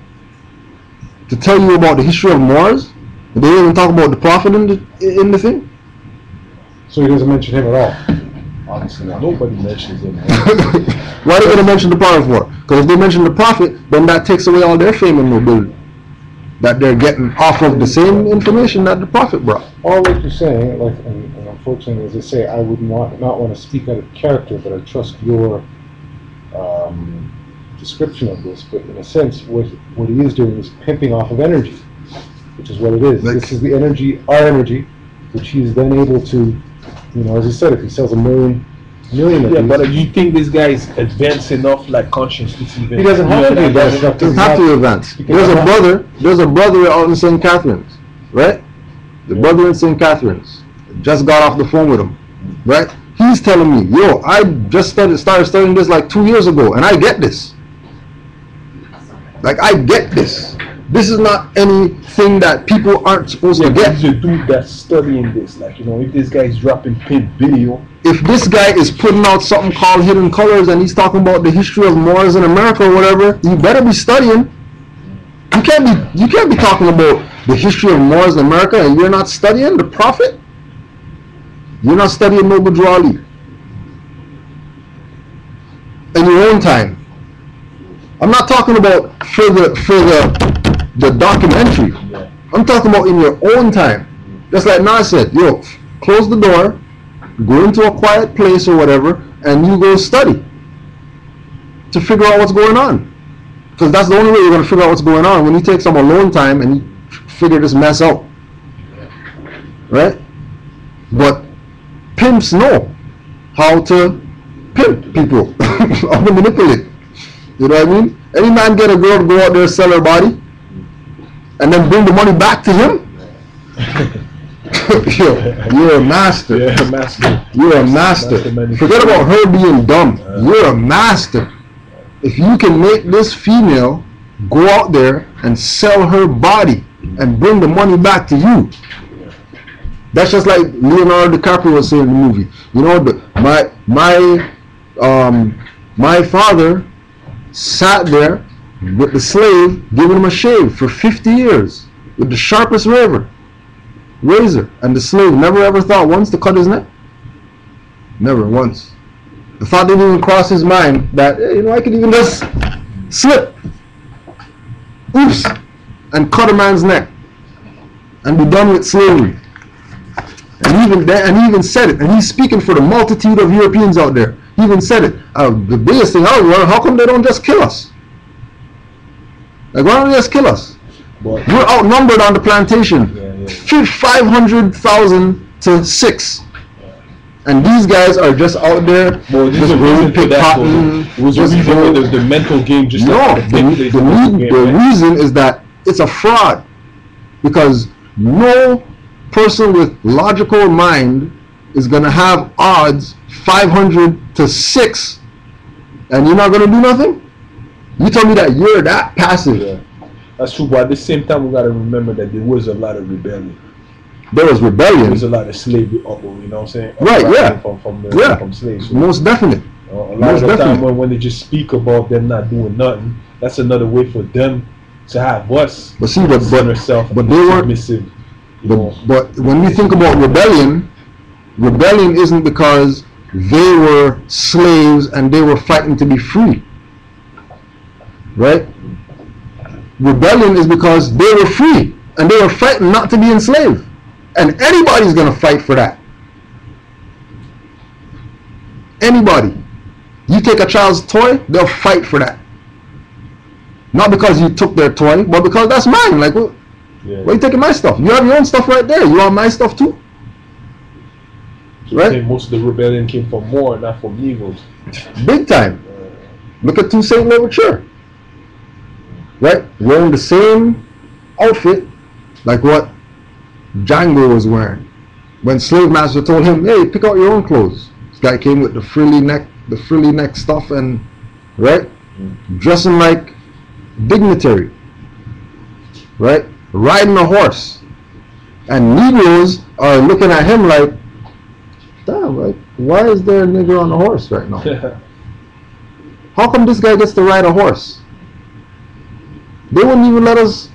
to tell you about the history of Moors, they don't even talk about the Prophet in the thing. So he doesn't mention him at all. Honestly, nobody mentions him. Why are they going to mention the Prophet for? Because if they mention the Prophet, then that takes away all their fame and nobility that they're getting off of the same information that the Prophet brought. All what you're saying, like, and unfortunately, as I say, I would not want to speak out of character, but I trust your description of this. But in a sense, what he is doing is pimping off of energy, which is what it is. Like, this is the energy, our energy, which he is then able to, you know, as I said, if he sells a million of Yeah, these, but you think this guy is advanced enough, like consciously to even? he doesn't have to be advanced enough. Doesn't have to advance. There's a brother out in St. Catharines, right? The brother in St. Catharines just got off the phone with him, right? He's telling me, yo, I just started studying this like 2 years ago, and I get this. Like, I get this. This is not anything that people aren't supposed to get. He's a dude that's studying this. Like, you know, if this guy is dropping pimp video. If this guy is putting out something called Hidden Colors and he's talking about the history of Moors in America or whatever, you better be studying. You can't be talking about the history of Moors in America and you're not studying the Prophet. You're not studying Noble Drew Ali in your own time. I'm not talking about for the documentary. Yeah. I'm talking about in your own time. Just like Nas said, yo, close the door, go into a quiet place or whatever, and you go study to figure out what's going on. Because that's the only way you're going to figure out what's going on, when you take some alone time and you figure this mess out. Right? But pimps know how to pimp people, how to manipulate. You know what I mean? Any man get a girl to go out there, sell her body, and then bring the money back to him? Yo, you're a master. Yeah, master. You're a master. Forget about her being dumb. You're a master. If you can make this female go out there and sell her body and bring the money back to you, that's just like Leonardo DiCaprio was saying in the movie. You know, my father sat there with the slave giving him a shave for 50 years with the sharpest razor, and the slave never ever thought once to cut his neck. Never once. The thought didn't even cross his mind that, hey, you know, I could even just slip. Oops. and cut a man's neck and be done with slavery. And he even said it, and he's speaking for the multitude of Europeans out there. He even said it. The biggest thing I was wondering, how come they don't just kill us? Like, why don't they just kill us? But we're outnumbered on the plantation, 500,000 to 6. And these guys are just out there, just going pick cotton. Was the reason why there's the mental game? Just no, like the reason is that it's a fraud, because no person with logical mind is gonna have odds 500 to 6, and you're not gonna do nothing. You tell me that you're that passive. Yeah, that's true. But at the same time, we gotta remember that there was a lot of rebellion. There was rebellion. There was a lot of slavery you know what I'm saying? Right, yeah. From slaves. So, most definitely. A lot of the time when they just speak about them not doing nothing, that's another way for them to have us. But see, but they weren't. Submissive. But when we think about rebellion isn't because they were slaves and they were fighting to be free. Right? Rebellion is because they were free and they were fighting not to be enslaved. And anybody's going to fight for that. Anybody. You take a child's toy, they'll fight for that. Not because you took their toy, but because that's mine. Like, why are you taking my stuff? You have your own stuff right there. You want my stuff too? So right? Most of the rebellion came from more, not from Negroes. Big time. Look at Toussaint Louverture. Right? Wearing the same outfit like what Django was wearing. When slave master told him, hey, pick out your own clothes. This guy came with the frilly neck stuff and, right? Dressing like dignitary. Right? Riding a horse. And Negroes are looking at him like, damn, like, why is there a nigger on a horse right now? How come this guy gets to ride a horse? They wouldn't even let us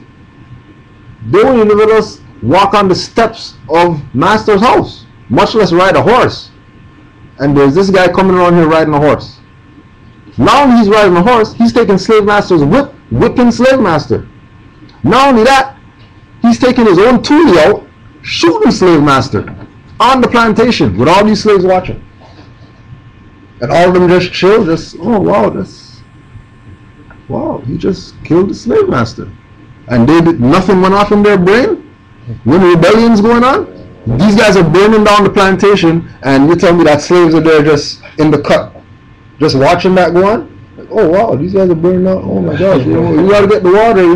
walk on the steps of master's house, much less ride a horse. And there's this guy coming around here riding a horse. Not only he's riding a horse, he's taking slave master's whip, whipping slave master. Not only that, he's taking his own toolie out, shooting slave master on the plantation with all these slaves watching. And all of them just chill, oh wow, he just killed the slave master. And nothing went off in their brain when the rebellion's going on. These guys are burning down the plantation, and you tell me that slaves are there just in the cut, just watching that go on. Like, oh wow, these guys are burning out. Oh my gosh, you gotta get the water.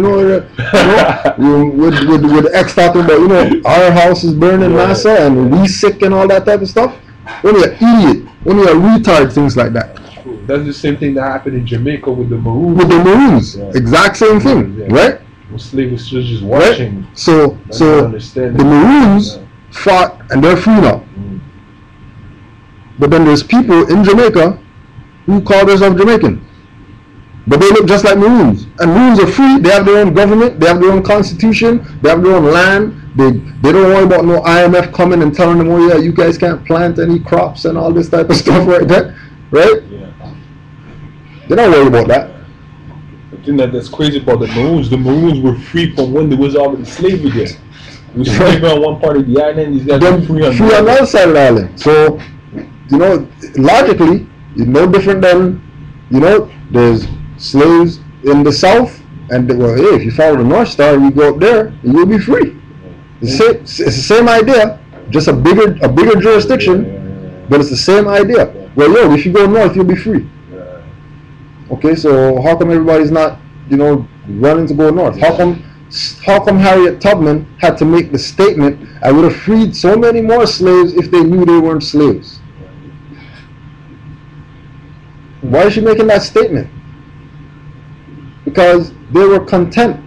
With X talking about, our house is burning, massa, and we sick and all that type of stuff. Only an idiot, only a retard thinks like that. That's the same thing that happened in Jamaica with the Maroons. With the Maroons, exact same thing, right? Slaves was just watching. Right? So the Maroons fought and they're free now. But then there's people in Jamaica who call themselves Jamaican, but they look just like Maroons. And Maroons are free. They have their own government. They have their own constitution. They have their own land. They don't worry about no IMF coming and telling them, oh yeah, you guys can't plant any crops and all this type of stuff right there, right? Yeah. They're not worried about that. The thing that's crazy about the Maroons were free from when there was already slavery there. We were slavery on one part of the island. These guys were free on the other side of the island. So, logically, it's no different than, there's slaves in the south, and hey, if you follow the North Star, you go up there, and you'll be free. It's the same idea, just a bigger jurisdiction, but it's the same idea. Well, if you go north, you'll be free. Okay, so how come everybody's not, running to go north? How come Harriet Tubman had to make the statement, I would have freed so many more slaves if they knew they weren't slaves? Why is she making that statement? Because they were content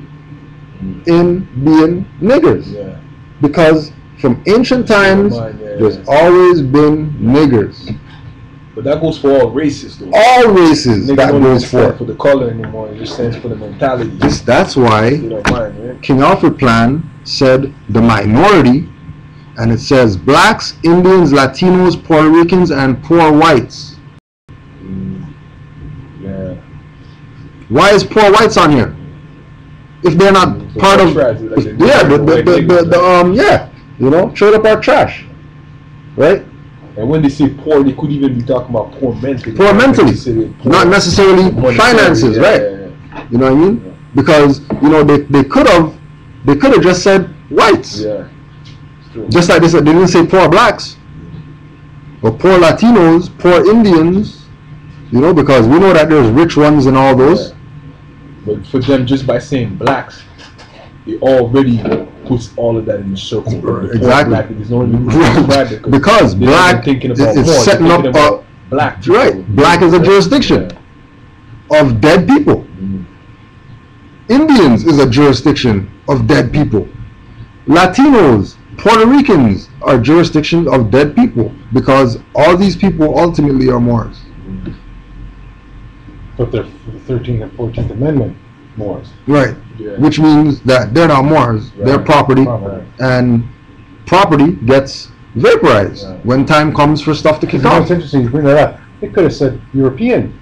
in being niggers. Yeah. Because from ancient times, there's always been niggers. But that goes for all races, though. All races that goes for the color anymore. It just stands for the mentality. That's why King Alfred Plan said the minority, and it says blacks, Indians, Latinos, Puerto Ricans, and poor whites. Yeah. Why is poor whites on here? if they're not So part of, trash, like they- you know, trade up our trash, right? And when they say poor, they could even be talking about poor mentally. Poor mentally, They say they're poor not necessarily monetarily, finances, yeah, right? yeah, yeah. You know what I mean? Yeah. Because you know they could have just said whites, Yeah, it's true. just like they said they didn't say poor blacks, or poor Latinos, poor Indians, you know, because we know that there's rich ones and all those. Yeah. But for them, just by saying blacks, it already puts all of that in the circle. Exactly. Black, there's no reason to describe it Because they're black not thinking about is more, setting they're up thinking about black people. right. Black is a jurisdiction of dead people. Indians is a jurisdiction of dead people. Latinos, Puerto Ricans are jurisdictions of dead people because all these people ultimately are Moors. But they're the 13th and 14th Amendment Moors. Right. Yeah. Which means that they're not Moors, they're Right. property, Right. and property gets vaporized Right. when time comes for stuff to kick You know, off. it's interesting you bring that up. They could have said European.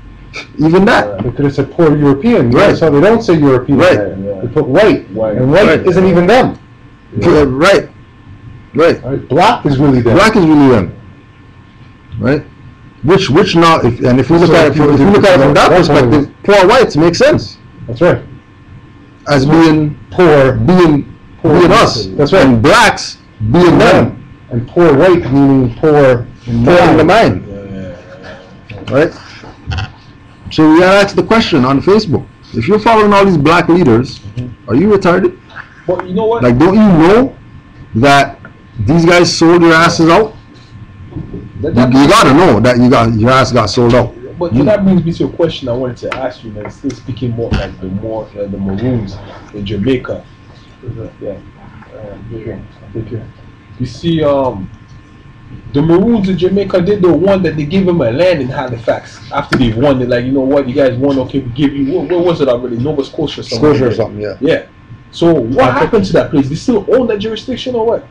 Even that. They could have said poor European. Right. So they don't say European. Right. there. Yeah. They put white. White. And white Right. isn't even them. Right. Right. Right? Black is really them. Black is really them. Right? Which now, if you look So at it from that one perspective, poor whites make sense That's right. as being being us. That's right. And blacks being them. And poor white meaning poor in Poor in the mind. mind. Right? So we gotta ask the question on Facebook. If you're following all these black leaders, are you retarded? But you know what? Like, don't you know that these guys sold your asses out? You gotta know that your ass got sold out. But that brings me to a question I wanted to ask you, man. Still speaking more like the Maroons in Jamaica. Yeah. You see, the Maroons in Jamaica, they're the one that they give them a land in Halifax after they won. They're like, you know what, you guys won, okay, we give you, what was it already? Nova Scotia or something. Scotia or something, yeah. Yeah. So what happened to that place? They still own that jurisdiction or what?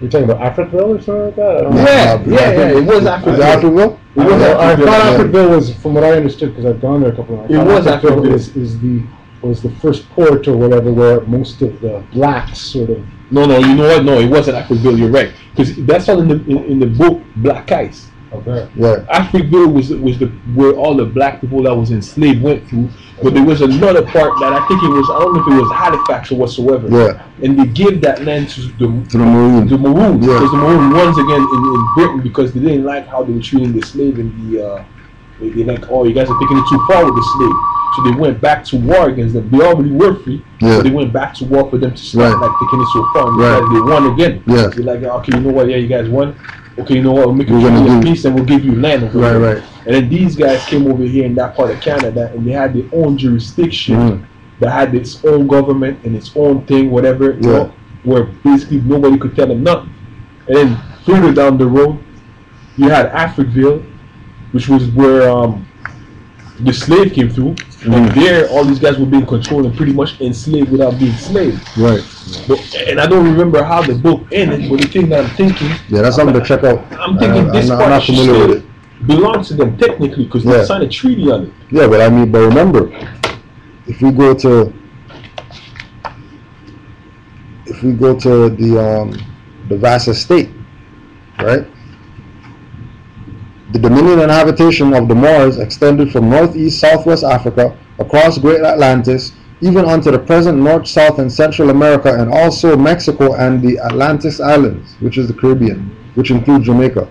You're talking about Africville or something like that? I don't know. Yeah. It was Africville. Africville? It was I Africville. thought Africville was, from what I understood, because I've gone there a couple of times. It was Africville was the first port or whatever where most of the blacks sort of. No, you know what? No, it wasn't Africville. You're right, because that's all in the book Black Ice. Okay. Yeah. Africville was where all the black people that was enslaved went through, but there was another part that I think it was, I don't know if it was Halifax or whatsoever. Yeah. And they give that land to the Maroons. The Maroons, Yeah. because the Maroons once again in Britain, because they didn't like how they were treating the slave and they like, oh, you guys are taking it too far with the slave. So they went back to war against them. They already were free, Yeah. so they went back to war for them to stop Right. like taking it so far. And Right. they won again. Yeah. They're like, okay, you know what? Yeah, you guys won. Okay, you know what? We'll make a We're treaty gonna of do- peace and we'll give you land over Right, here. right. And then these guys came over here in that part of Canada, and they had their own jurisdiction Mhm. that had its own government and its own thing, whatever, you Yeah. know, where basically nobody could tell them nothing. And then further down the road, you had Africville, which was where the slave came through, and there all these guys were being controlled and pretty much enslaved without being slaves. Right. But, and I don't remember how the book ended, but the thing that I'm thinking, Yeah, that's something to check out. I'm thinking this I'm part not should familiar with still it. belongs to them technically because Yeah. they signed a treaty on it. Yeah, but remember, if we go to the vast estate, right? The dominion and habitation of the Moors extended from northeast southwest Africa across Great Atlantis, even onto the present North, South, and Central America, and also Mexico and the Atlantis Islands, which is the Caribbean, which includes Jamaica.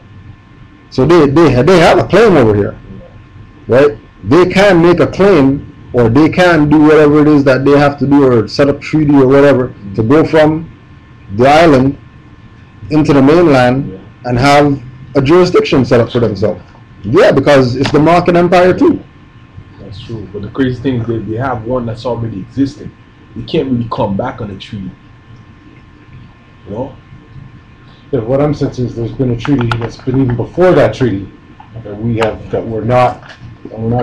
So they have a claim over here, right? They can make a claim, or they can do whatever it is that they have to do, or set up treaty or whatever, to go from the island into the mainland and have a jurisdiction set up for themselves. Yeah, because it's the Moroccan Empire too. That's true. But the crazy thing is that they have one that's already existing. You can't really come back on a treaty. You know? Yeah, what I'm sensing is there's been a treaty that's been even before that treaty that we're not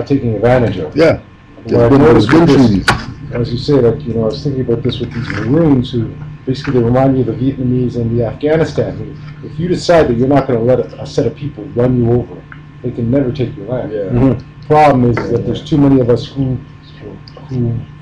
taking advantage of. Yeah, There's been treaties. As you say, like, I was thinking about this with these Maroons who basically they remind me of the Vietnamese and the Afghanistan. If you decide that you're not going to let a set of people run you over, they can never take your land. Yeah. Mm-hmm. Problem is that there's too many of us who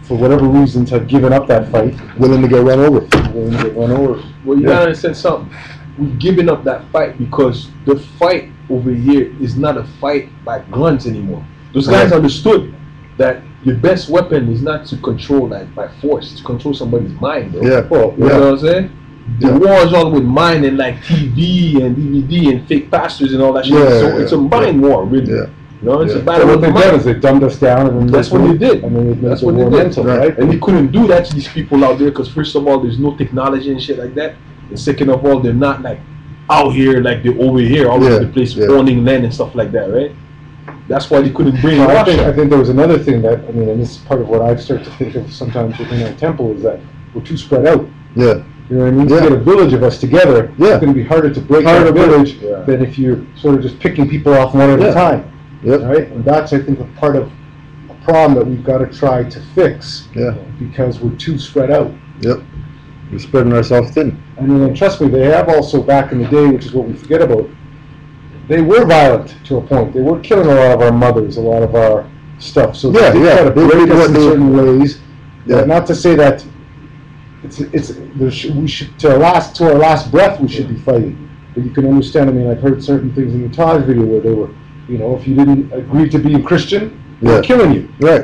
for whatever reasons, have given up that fight. Willing to get run over. Willing to get run over. Well, you gotta understand something. We've given up that fight because the fight over here is not a fight by guns anymore. Those guys understood that your best weapon is not to control that by force, to control somebody's mind, bro. Yeah. You know what I'm saying? The war is all with mind and like TV and DVD and fake pastors and all that shit. Yeah, So it's a mind war, really. Yeah. You know, it's a So battle what of the they've done mind. is they dumbed us down, and then That's what they did. And then That's that's what what they we're did. mental, right? And you couldn't do that to these people out there because first of all, there's no technology and shit like that. And second of all, they're not like out here like they're over here all over the place owning land and stuff like that, right? That's why they couldn't bring I think there was another thing that, I mean, and this is part of what I start to think of sometimes within our temple, is that we're too spread out. Yeah. You know what I mean? Yeah. To get a village of us together, Yeah. it's going to be harder to break Harder our village Yeah. than if you're sort of just picking people off one at a time. Yep. Right? And that's, I think, a part of a problem that we've got to try to fix. Yeah. Because we're too spread out. Yep. We're spreading ourselves thin. I mean, and trust me, they have also, back in the day, which is what we forget about, they were violent to a point. They were killing a lot of our mothers, a lot of our stuff. So they did try to break us in certain ways. Yeah. Not to say that we should to our last breath we should be fighting. But you can understand. I mean, I've heard certain things in the Taj video where they were, you know, if you didn't agree to be a Christian, they were killing you. Right.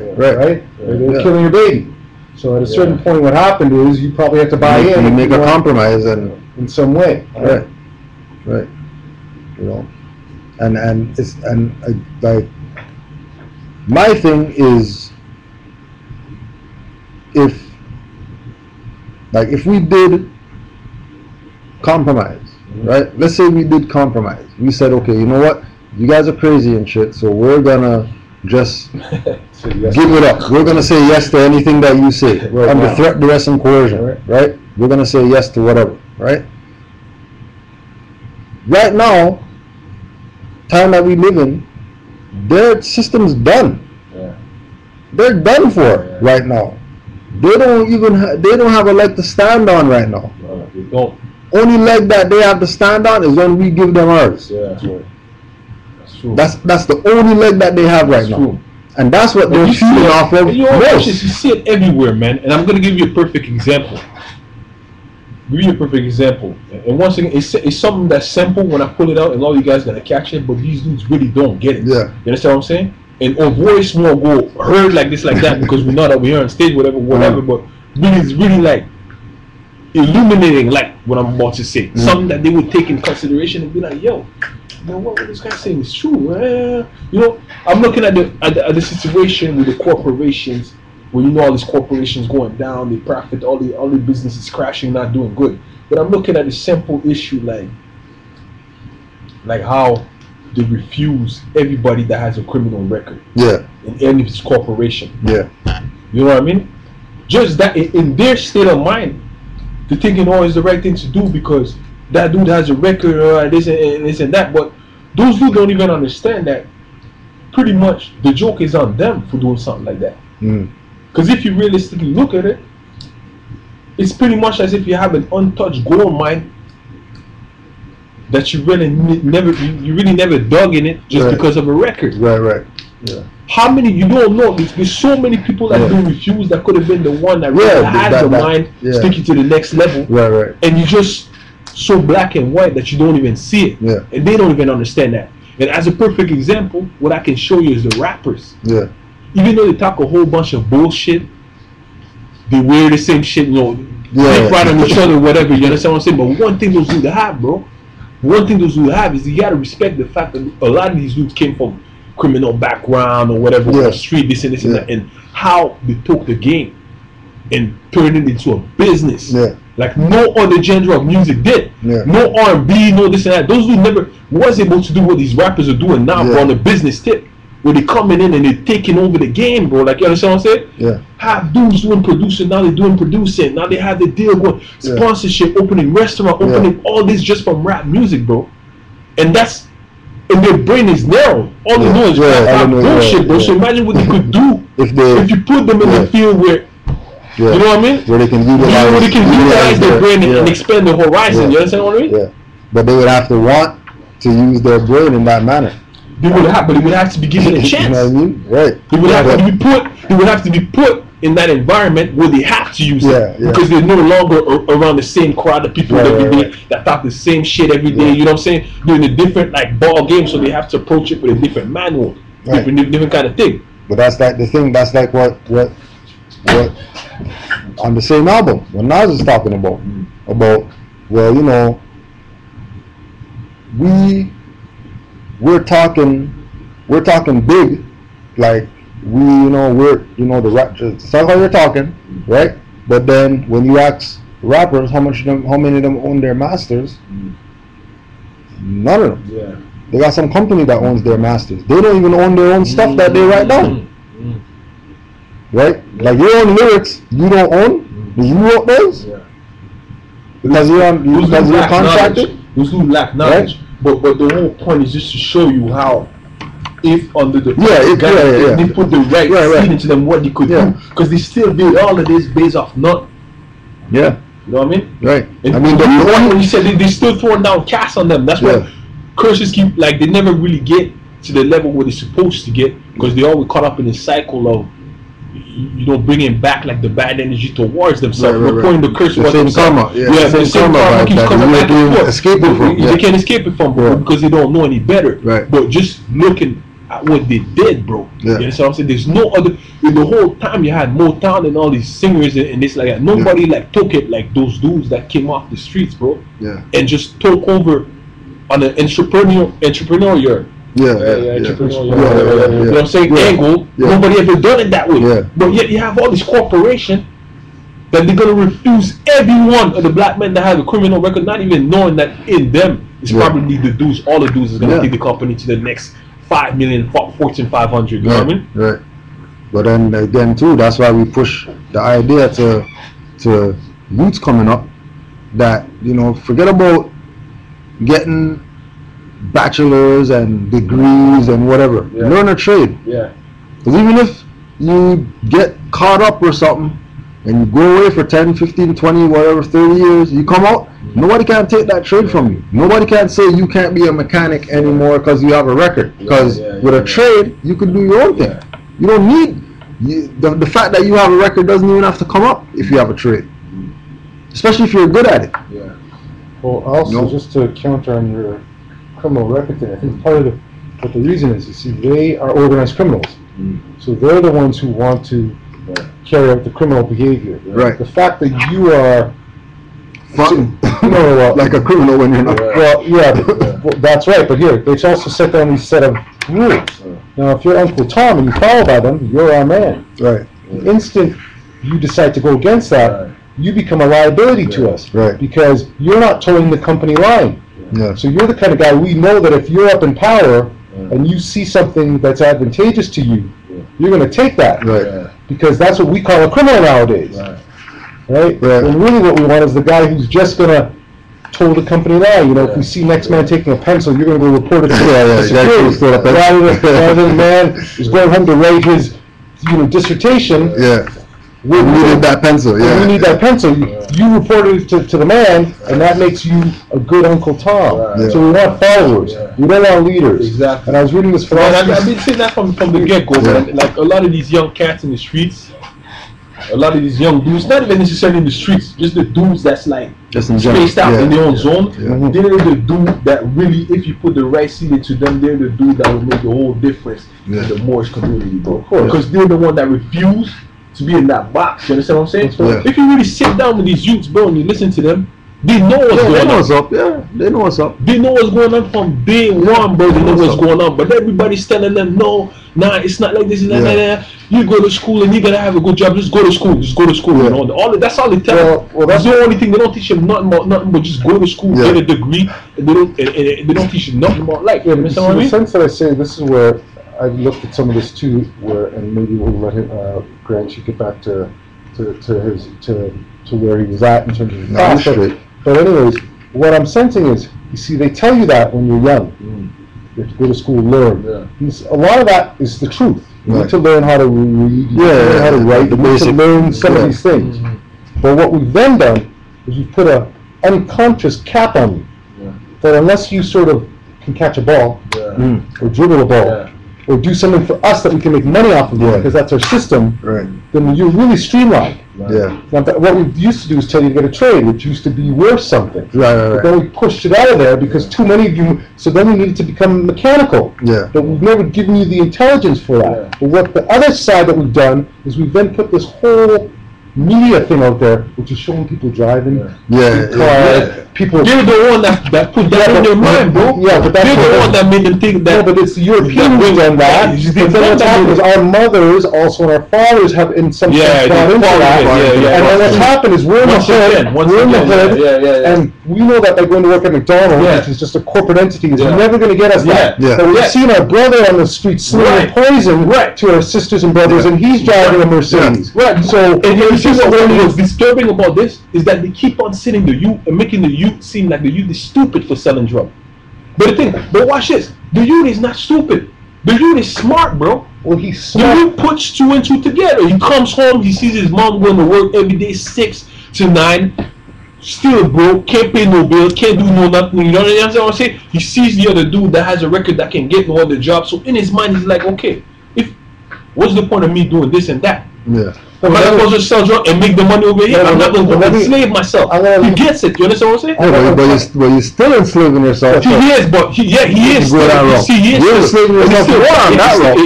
They were killing your baby. So at a certain point, what happened is you probably had to buy in. You make a compromise and in some way. Right. You know, and it's like my thing is if we did compromise, right? Let's say we did compromise. We said, okay, you know what? You guys are crazy and shit, so we're gonna just give it up. We're gonna say yes to anything that you say, under threat, duress, and coercion, right? We're gonna say yes to whatever, right? Right now, time that we live in, their system's done. They're done for right now. They don't even they don't have a leg to stand on right now. They don't. Only leg that they have to stand on is when we give them ours. Yeah, that's right. That's true. That's the only leg that they have right now. True. And that's what they're feeding off of most. You see it everywhere, man. And I'm gonna give you a perfect example. And once again, it's something that's simple when I pull it out, and all you guys gonna catch it, but these dudes really don't get it. Yeah. You understand what I'm saying? And our voice won't go heard like this, like that, because we know that we're on stage, whatever. But really, it's really like illuminating, like what I'm about to say. Something that they would take in consideration and be like, yo, you know what this guy's saying is true. You know, I'm looking at the situation with the corporations, where you know all these corporations going down, they profit, all the businesses crashing, not doing good. But I'm looking at the simple issue like how they refuse everybody that has a criminal record. Yeah. In any of this corporation. Yeah. You know what I mean? Just that in their state of mind, they're thinking, oh, it's the right thing to do because that dude has a record or this and that. But those dudes don't even understand that pretty much the joke is on them for doing something like that. Because if you realistically look at it, it's pretty much as if you have an untouched gold mine that you really never dug in it just because of a record. Right. Yeah. How many you don't know? There's so many people that do refuse that could have been the one that really had the mind sticking to the next level. Right. And you just so black and white that you don't even see it. Yeah. And they don't even understand that. And as a perfect example, what I can show you is the rappers. Yeah. Even though they talk a whole bunch of bullshit, they wear the same shit, you know, they fight on each other, whatever, you understand what I'm saying? But one thing those dudes have, bro, is you gotta respect the fact that a lot of these dudes came from criminal background or whatever, on the street, this and that, and how they took the game and turned it into a business. Like no other genre of music did. No R&B, no this and that. Those dudes never was able to do what these rappers are doing now, bro, on a business tip. Where they coming in and they're taking over the game, bro. Like, you understand what I'm saying? Yeah. Have dudes doing producing, now they're doing producing. Now they have the deal going, sponsorship, opening restaurant, opening all this just from rap music, bro. And that's, and their brain is narrow. All they know is rap bullshit, bro. So imagine what they could do if you put them in the field where, you know what I mean? Where they can utilize their brain and expand the horizon. You understand what I mean? Yeah. But they would have to want to use their brain in that manner. They would have, but it would have to be given a chance. You know what I mean? Right. It would have to be put in that environment where they have to use it Yeah. because they're no longer around the same crowd of people every day that talk the same shit every day. You know what I'm saying? They're in a different like ball game, so they have to approach it with a different manual, different kind of thing. But that's like the thing. That's like what on the same album what Nas is talking about. Well, you know, we're talking big, like the rap. That's how you're talking, right? But then when you ask rappers how many of them own their masters, none of them. Yeah. They got some company that owns their masters. They don't even own their own stuff that they write down. Right? Like your own lyrics, you don't own. You wrote those because you're contracted. Those who lack knowledge. Right? But the whole point is just to show you how, if under the they put the right seed into them, what they could do, because they still did all of this based off nothing. Yeah. You know what I mean? Right. And I mean, when you said they still throwing down cast on them. That's why curses keep like they never really get to the level where they're supposed to get, because they always caught up in the cycle of bringing back like the bad energy towards themselves. We're pointing the curse towards themselves. The same karma keeps coming back and forth. They can't escape it from because they don't know any better. Right. But just looking at what they did, bro. You understand what I'm saying? There's no other. In the whole time you had Motown and all these singers and this like that. Nobody like took it like those dudes that came off the streets, bro. Yeah. And just took over on an entrepreneurial. You know what I'm saying? Angle. Nobody ever done it that way. But yet you have all this corporation that they're gonna refuse every one of the black men that have a criminal record, not even knowing that in them is probably the dudes. All the dudes is gonna take the company to the next 5 million, Fortune 500. You know what I mean? Right. But then again too, that's why we push the idea to youths coming up that forget about getting bachelors and degrees and whatever. Learn a trade. Because even if you get caught up or something and you go away for 10, 15, 20, whatever, 30 years, you come out, nobody can take that trade from you. Nobody can say you can't be a mechanic anymore because you have a record. Because with a trade, you can do your own thing. You don't need the fact that you have a record doesn't even have to come up if you have a trade, especially if you're good at it. Well, also just to counter on your criminal record thing, I think part of what the reason is, you see, they are organized criminals, so they're the ones who want to carry out the criminal behavior. Right. The fact that you are like a criminal when you're not. Well, that's right. But here, they also set down these set of rules. Now, if you're Uncle Tom and you follow by them, you're our man. Right. The instant you decide to go against that, you become a liability to us. Right. Because you're not towing the company line. So you're the kind of guy we know that if you're up in power and you see something that's advantageous to you, you're going to take that. Right. Because that's what we call a criminal nowadays. Right? And really what we want is the guy who's just going to toe the company line. If we see next man taking a pencil, you're going to go report it to security. Rather than the man is going home to write his dissertation. We need that pencil. We need that pencil. You reported it to the man, and that makes you a good Uncle Tom. So we want followers. We don't want leaders. Exactly. And I was reading this philosophy. I've been saying that from the get-go. Like a lot of these young cats in the streets, a lot of these young dudes, not even necessarily in the streets, just the dudes that's like spaced out in their own zone. They're the dude that really, if you put the right seed into them, they're the dude that will make the whole difference in the Moors community, bro. Because they're the one that refuse to be in that box. You understand what I'm saying? If you really sit down with these youths, bro, and you listen to them, they know what's going on. They know what's up. They know what's up. They know what's going on from day one, bro. They know what's going on. But everybody's telling them, no, it's not like this. You go to school and you gotta have a good job. Just go to school. Just go to school. You know, that's all they tell them. That's the only thing. They don't teach them nothing but just go to school, get a degree, and they don't teach you nothing about life. You understand what I mean? In the sense that I say, this is where I've looked at some of this too, and maybe we'll let him, Grant, you get back to where he was at in terms of his past. But anyways, what I'm sensing is, you see, they tell you that when you're young. You have to go to school, learn. A lot of that is the truth. You need to learn how to read, you need to learn how to write, you need to learn some of these things. But what we've then done is we've put an unconscious cap on you. That unless you sort of can catch a ball or dribble a ball, or do something for us that we can make money off of it, because that's our system, Right. then you're really streamlined. Yeah. Now, what we used to do is tell you to get a trade, which used to be worth something. Right. But then we pushed it out of there because too many of you, so then we needed to become mechanical. Yeah. But we've never given you the intelligence for that. Yeah. But what the other side that we've done is we've then put this whole media thing out there, which is showing people driving, Yeah. people. They're the one that put that in their mind, bro. Yeah, but that's they're the one that made them think that. No, but it's the Europeans who've done that. But then what's happened is our mothers also and our fathers have in some sense gone into that. And then what's happened is we're in the hood, and we know that by going to work at McDonald's, which is just a corporate entity, is never going to get us that. But we've seen our brother on the street slinging poison to our sisters and brothers, and he's driving a Mercedes. Right. So what's disturbing about this is that they keep on sitting the youth and making the youth seem like the youth is stupid for selling drugs. But watch this. The youth is not stupid. The youth is smart, bro. Well, he's smart. The youth puts 2 and 2 together. He comes home, he sees his mom going to work every day 6 to 9, still broke, can't pay no bills, can't do no nothing. You know what I'm saying? He sees the other dude that has a record that can get no other job. So in his mind, he's like, okay, what's the point of me doing this and that? Yeah. I'm not supposed to sell drugs and make the money over here. I'm not going to enslave myself. He gets it. You understand what I'm saying? But you're still enslaving yourself. He is, but he is. You're enslaving yourself.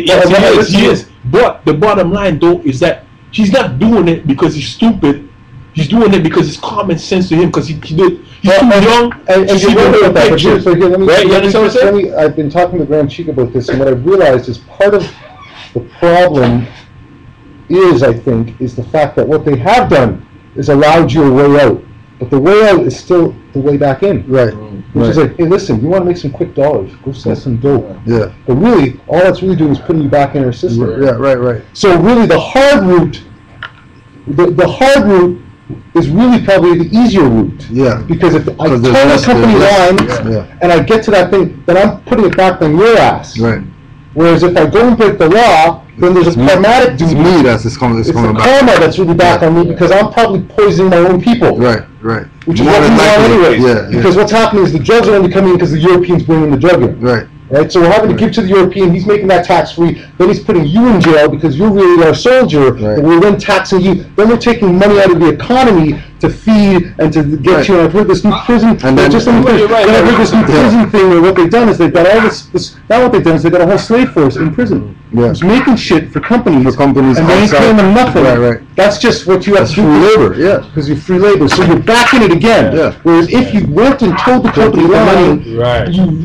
Yes, he is. But the bottom line, though, is that he's not doing it because he's stupid. He's doing it because it's common sense to him. Because he's too young. And you're right about that. But here's, let me, I've been talking to Grand Chic about this, and what I've realized is part of the problem is the fact that what they have done is allowed you a way out, but the way out is still the way back in. Right. Which is like, hey, listen, you want to make some quick dollars, go sell some dope. Yeah. But really, all that's really doing is putting you back in our system. Yeah. Right. So really, the hard route, the hard route is really probably the easier route. Yeah. Because if I turn the company line and I get to that thing, then I'm putting it back on your ass. Right. Whereas if I go and break the law, then there's a pragmatic duty. It's me that's coming It's the back. karma that's really back on me because I'm probably poisoning my own people. Right. Which is what we want anyway. Yeah. Because what's happening is the drugs are only coming in because the Europeans bring in the drug in. Right, so we're having to give to the European, he's making that tax-free, then he's putting you in jail because you're really our soldier, and we're then taxing you, then we're taking money out of the economy to feed and to get you, and I've heard this new prison, I've heard this new prison thing where what they've done is they've got all this, now what they've done is they've got a whole slave force in prison. Who's making shit for companies, and they ain't paying them nothing. That's just what you have to do. Free labor, because you're free labor, so you're back in it again. Whereas if you went and told the company the money,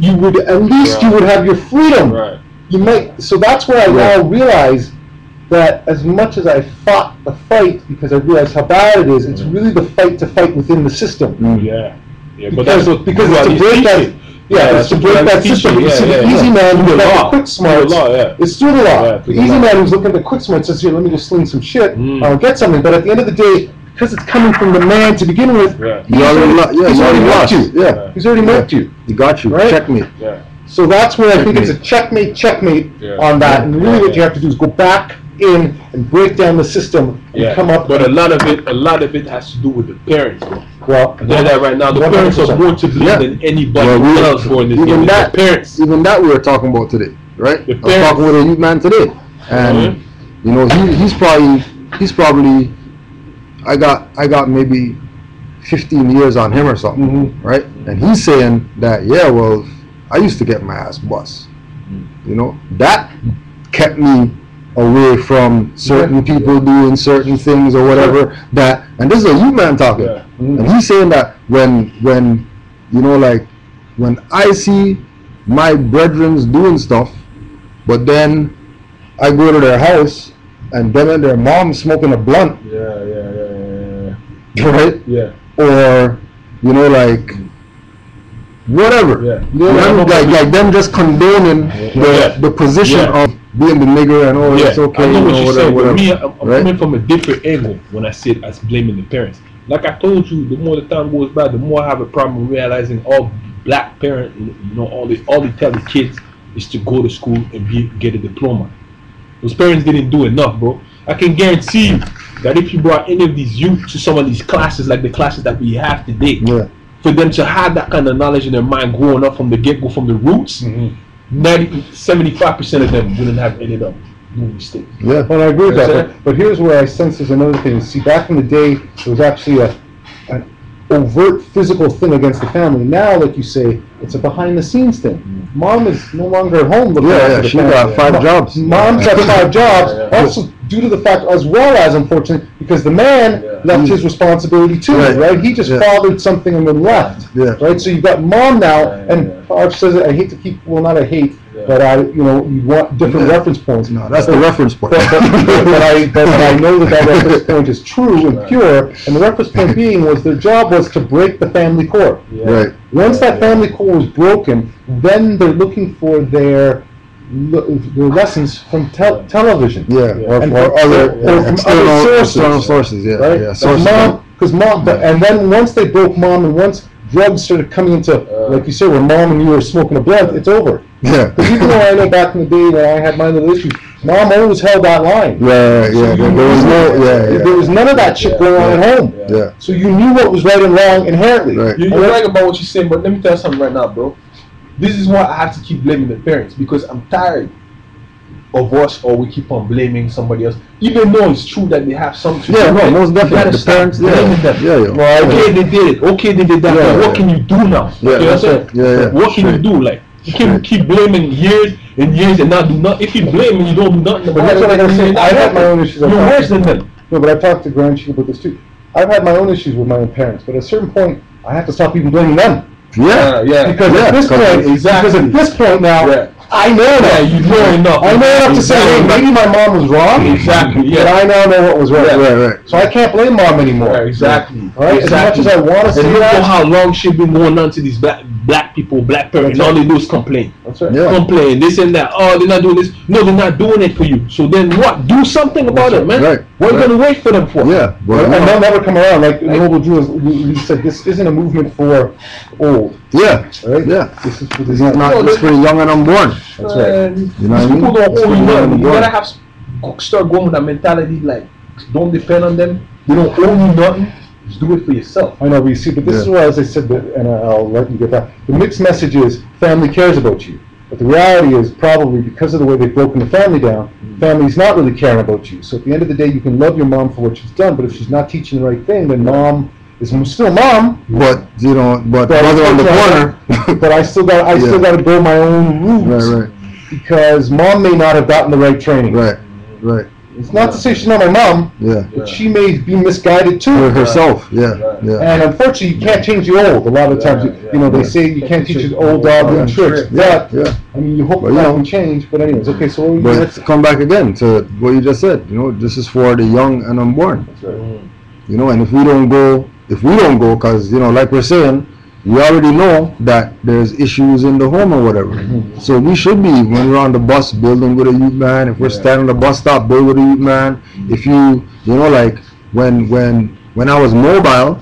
you would at least you would have your freedom. You might. So that's where I now realize that as much as I fought the fight because I realized how bad it is, it's really the fight to fight within the system. Because it's to break that. It's to break that system. You see, the easy man who's got the quick smarts, it's through the law. The easy man who's looking at the quick smarts says, here, let me just sling some shit, I'll get something. But at the end of the day, because it's coming from the man to begin with, he's already marked you. He's already marked you. He got you. Right? Checkmate. So that's where I think it's a checkmate on that. And really what you have to do is go back in and break down the system and come up. But a lot of it has to do with the parents, bro. Well, I know that right now. The parents are more to blame than anybody else for this. Even that, parents. Even that we were talking about today, right? I was talking with a youth man today, and you know he's probably I got maybe 15 years on him or something, right? And he's saying that well, I used to get my ass bust. You know, that kept me away from certain people doing certain things or whatever. That, and this is a youth man talking, and he's saying that when you know, like when I see my brethren's doing stuff, but then I go to their house and them and their mom smoking a blunt, right? Or you know, like whatever, like them just condoning the position of being the nigger and it's okay, I know what you're saying, whatever. but me, I'm coming from a different angle when I say it as blaming the parents. Like I told you, the more the time goes by, the more I have a problem realizing all black parents, you know, all they tell the kids is to go to school and get a diploma. Those parents didn't do enough, bro. I can guarantee you that if you brought any of these youth to some of these classes, like the classes that we have today, for them to have that kind of knowledge in their mind growing up from the get-go, from the roots, 75% of them wouldn't have ended up doing mistakes. Yeah. Well, I agree with That's that. But here's where I sense there's another thing. See, back in the day, there was actually an overt physical thing against the family. Now, like you say, it's a behind-the-scenes thing. Mom is no longer at home looking after the she family. got 5 jobs. Mom's got 5 jobs, Yeah. also due to the fact, as well as, unfortunately, because the man left his responsibility too, right? He just fathered something and then left, right? So you've got mom now, and Arch says, I hate to keep, well, not I hate, but you want different reference points. No, that's the reference point. But I know that reference point is true and pure, and the reference point being was their job was to break the family core. Right. Once that family core was broken, then they're looking for their lessons from television. Or And other external sources. Yeah. Right? Yeah. Because mom, and then once they broke mom, and once drugs started coming into, like you said, when mom and you were smoking a blunt, it's over. Yeah. Because even though I know back in the day when I had my little issues, mom always held that line. Yeah. There was none of that shit going on at home. Yeah. So you knew what was right and wrong inherently. Right. You're right about what you're saying, but let me tell you something right now, bro. This is why I have to keep blaming the parents, because I'm tired of us, or we keep on blaming somebody else, even though it's true that they have something. Yeah, no, most definitely. The parents, blaming them. Okay, they did it. Okay, they did that. But what can you do now? Yeah, you know what I'm saying? What can you do? Like, you can't keep blaming years and years and not do nothing. If you blame and you don't do nothing, But that's what I gotta say. I have my own issues. You're worse than them. No, but I've talked to grandchildren about this too. I've had my own issues with my own parents, but at a certain point, I have to stop even blaming them. Yeah. Because at this point, because at this point now, I know now. You know enough. I know enough to say, hey, maybe my mom was wrong. Exactly. But I now know what was right. Right. So I can't blame mom anymore. Yeah, exactly. Right? Exactly. As much as I want to say and look that. at how long she's been going on to these black people, black parents. That's All they do is complain. That's right. Yeah. Complain, this and that. Oh, they're not doing this. No, they're not doing it for you. So then what? Do something about it, man. Right. What are you going to wait for them for? Yeah. And they'll never come around. Like Noble Drew, he said, this isn't a movement for old. Yeah. Right? Yeah. This is for the It's young. not just for the young and unborn. That's right. You know what I mean? People don't It's owe for you the young nothing. and You unborn. gotta start going with that mentality, like, don't depend on them. They don't owe you nothing. Just do it for yourself. I know, but you see, but this is why, as I said, and I'll let you get that. The mixed message is family cares about you. But the reality is probably because of the way they've broken the family down, family's not really caring about you. So at the end of the day, you can love your mom for what she's done, but if she's not teaching the right thing, then mom is still mom. But mother on the corner. But I still got to go my own routes. Right. Because mom may not have gotten the right training. Right. It's not to say she's not my mom, but she may be misguided too. Herself. Yeah. And unfortunately, you can't change the old. A lot of times, they say you can't teach an old dog new tricks. Yeah. I mean, you hope that can change. But anyways, okay. So but let's come back again to what you just said. You know, this is for the young and unborn. That's right. You know, and if we don't go, because like we're saying, we already know that there's issues in the home or whatever. So we should be, when we're on the bus, building with a youth man. If we're standing on the bus stop, build with a youth man. If like when I was mobile,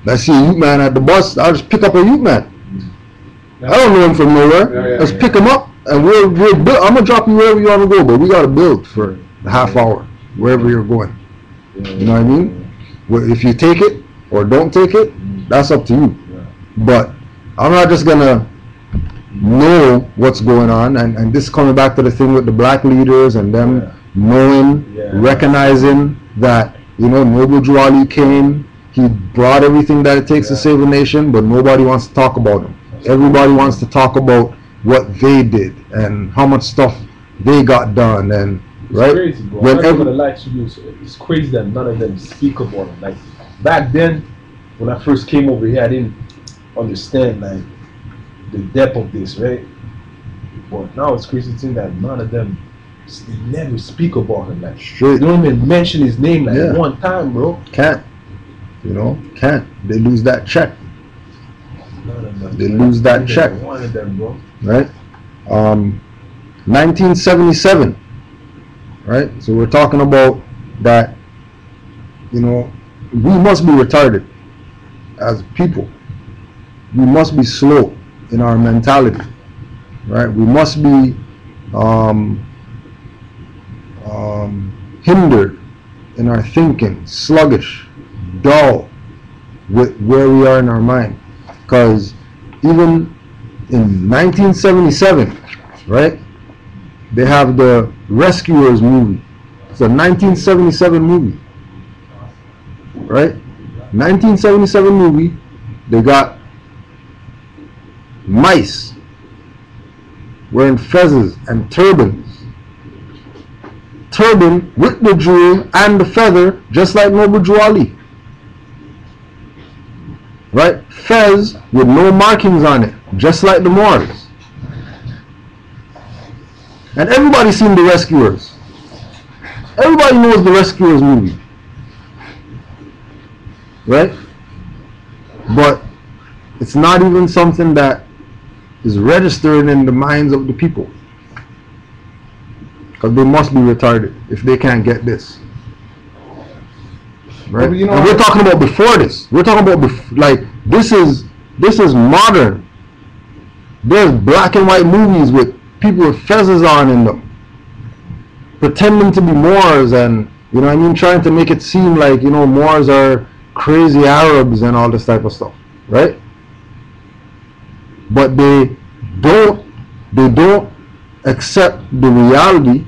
I see a youth man at the bus, I'll just pick up a youth man. I don't know him from nowhere. Let's pick him up, and we're build. I'm gonna drop you wherever you want to go, but we gotta build for a half hour wherever you're going. You know what I mean? If you take it or don't take it, that's up to you. But I'm not just gonna know what's going on, and this coming back to the thing with the black leaders and them knowing, recognizing that Noble Drew Ali came, he brought everything that it takes to save a nation, but nobody wants to talk about him. Everybody wants to talk about what they did and how much stuff they got done, and it's crazy, bro. It's crazy that none of them speak about it. Like back then, when I first came over here, I didn't understand like the depth of this, right? But now it's crazy to think that none of them, they never speak about him. Like they don't even mention his name one time, bro. Can't. They lose that check. None of them. They lose that check. One of them, bro. Right? 1977. Right? So we're talking about that. We must be retarded as people. We must be slow in our mentality, right? We must be hindered in our thinking, sluggish, dull with where we are in our mind. Because even in 1977, right? They have the Rescuers movie. It's a 1977 movie, right? 1977 movie. They got mice wearing fezzes and turbans. Turban with the jewel and the feather, just like Noble Drew Ali. Right? Fez with no markings on it, just like the Moors. And everybody's seen The Rescuers. Everybody knows The Rescuers movie. Right? But it's not even something that is registering in the minds of the people. Because they must be retarded if they can't get this. Right? Well, you know, and we're talking about before this. We're talking about like this is modern. There's black and white movies with people with fezzes on in them, pretending to be Moors, and you know what I mean, trying to make it seem like, you know, Moors are crazy Arabs and all this type of stuff, right? But they don't accept the reality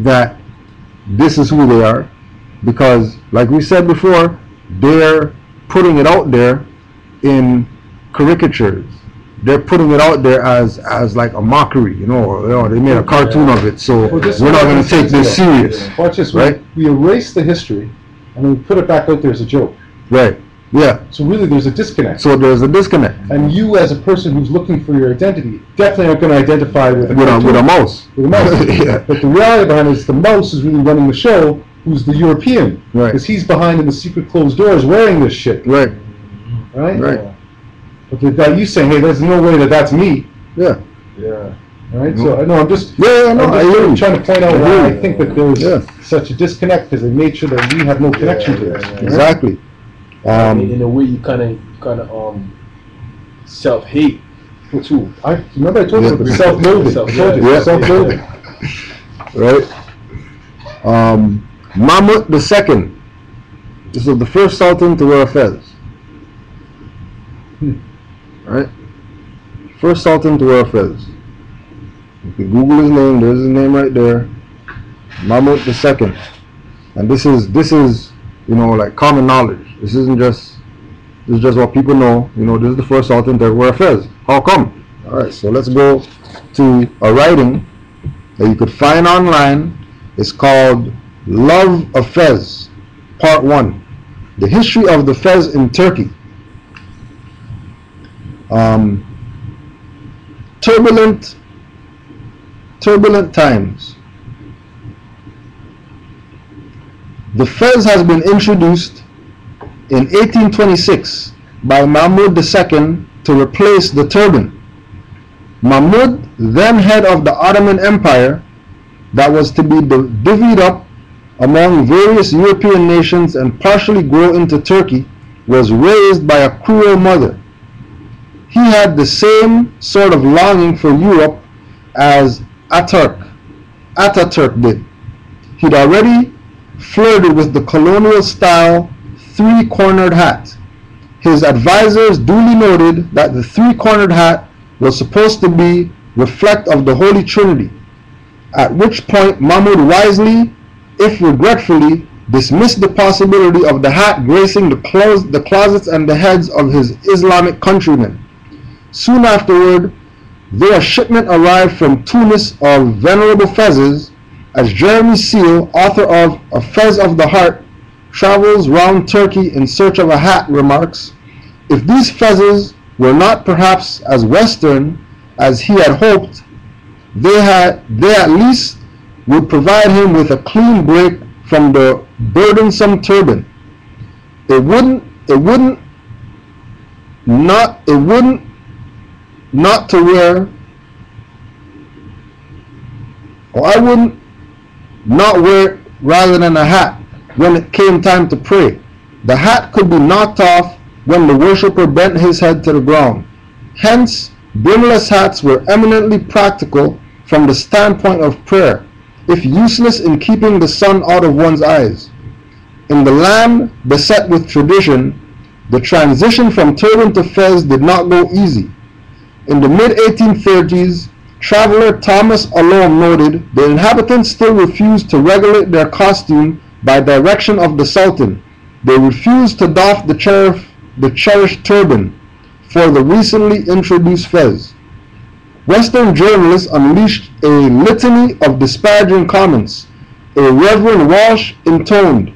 that this is who they are, because like we said before, they're putting it out there in caricatures. They're putting it out there as like a mockery, you know, they made a cartoon of it, so we're not going to take this serious. Watch this, right? We erase the history and we put it back out there as a joke. Right, yeah. So really there's a disconnect. So there's a disconnect. And you, as a person who's looking for your identity, definitely aren't going to identify with a mouse. With a mouse. Yeah. But the reality behind it is the mouse is really running the show, who's the European. Right. Because he's behind in the secret closed doors wearing this shit. Right. Right? Right. Yeah. But the guy you saying, hey, there's no way that that's me. Yeah. Yeah. Right? So, no, I'm just, I'm just trying to point out why I think that there's such a disconnect, because they made sure that we have no connection to this. Right? Exactly. In a way, you kind of self-hate too. Remember I told you about the self-loathing. Self-loathing. Right. Mahmud II. This was the first sultan to wear a fez. Right? First sultan to wear a fez. You can Google his name. There's his name right there. Mahmud II. And this is you know, like common knowledge. This is just what people know. You know, this is the first sultan to wear a fez. How come? All right, so let's go to a writing that you could find online. It's called Love of Fez, Part 1. The History of the Fez in Turkey. Turbulent times. The fez has been introduced in 1826 by Mahmud II to replace the turban. Mahmud, then head of the Ottoman Empire, that was to be divvied up among various European nations and partially grow into Turkey, was raised by a cruel mother. He had the same sort of longing for Europe as Ataturk did. He'd already flirted with the colonial style three-cornered hat. His advisors duly noted that the three-cornered hat was supposed to reflect of the Holy Trinity, at which point Mahmud wisely, if regretfully, dismissed the possibility of the hat gracing the closets and the heads of his Islamic countrymen. Soon afterward, though a shipment arrived from Tunis of venerable fezzes, as Jeremy Seal, author of A Fez of the Heart, travels round Turkey in search of a hat, remarks, if these fezzes were not perhaps as Western as he had hoped, they at least would provide him with a clean break from the burdensome turban. It wouldn't not to wear, or I wouldn't not wear it rather than a hat when it came time to pray. The hat could be knocked off when the worshipper bent his head to the ground. Hence, brimless hats were eminently practical from the standpoint of prayer, if useless in keeping the sun out of one's eyes. In the land beset with tradition, the transition from turban to fez did not go easy. In the mid-1830s, Traveler Thomas Alom noted, the inhabitants still refused to regulate their costume by direction of the Sultan. They refused to doff the cherished turban for the recently introduced fez. Western journalists unleashed a litany of disparaging comments. A Reverend Walsh intoned,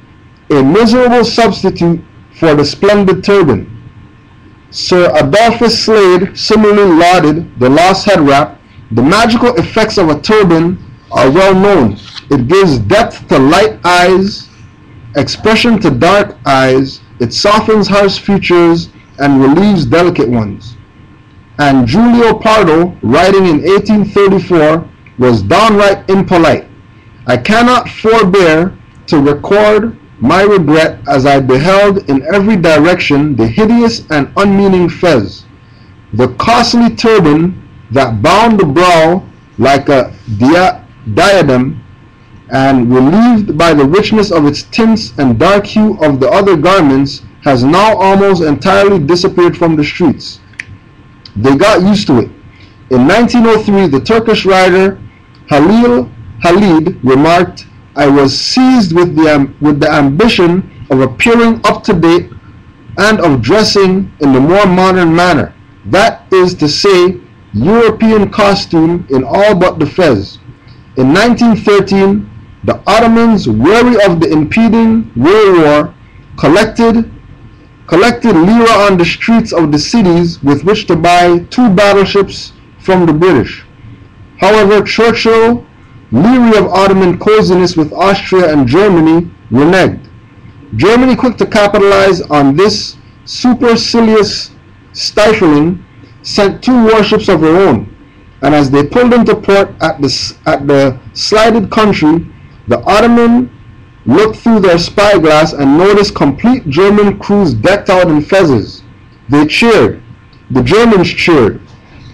a miserable substitute for the splendid turban. Sir Adolphus Slade similarly lauded the lost head wrap. The magical effects of a turban are well known. It gives depth to light eyes, expression to dark eyes, it softens harsh features and relieves delicate ones. And Giulio Pardo, writing in 1834, was downright impolite. I cannot forbear to record my regret as I beheld in every direction the hideous and unmeaning fez, the costly turban that bound the brow like a diadem, and relieved by the richness of its tints and dark hue of the other garments, has now almost entirely disappeared from the streets. They got used to it. In 1903, the Turkish writer Halil Halid remarked, I was seized with the ambition of appearing up to date and of dressing in the more modern manner, that is to say, European costume in all but the fez. In 1913, the Ottomans, weary of the impending World War, collected lira on the streets of the cities with which to buy 2 battleships from the British. However, Churchill, leery of Ottoman coziness with Austria and Germany, reneged. Germany, quick to capitalize on this supercilious stifling, sent 2 warships of her own, and as they pulled into port at the slighted country, the Ottoman looked through their spyglass and noticed complete German crews decked out in fezes. They cheered. The Germans cheered.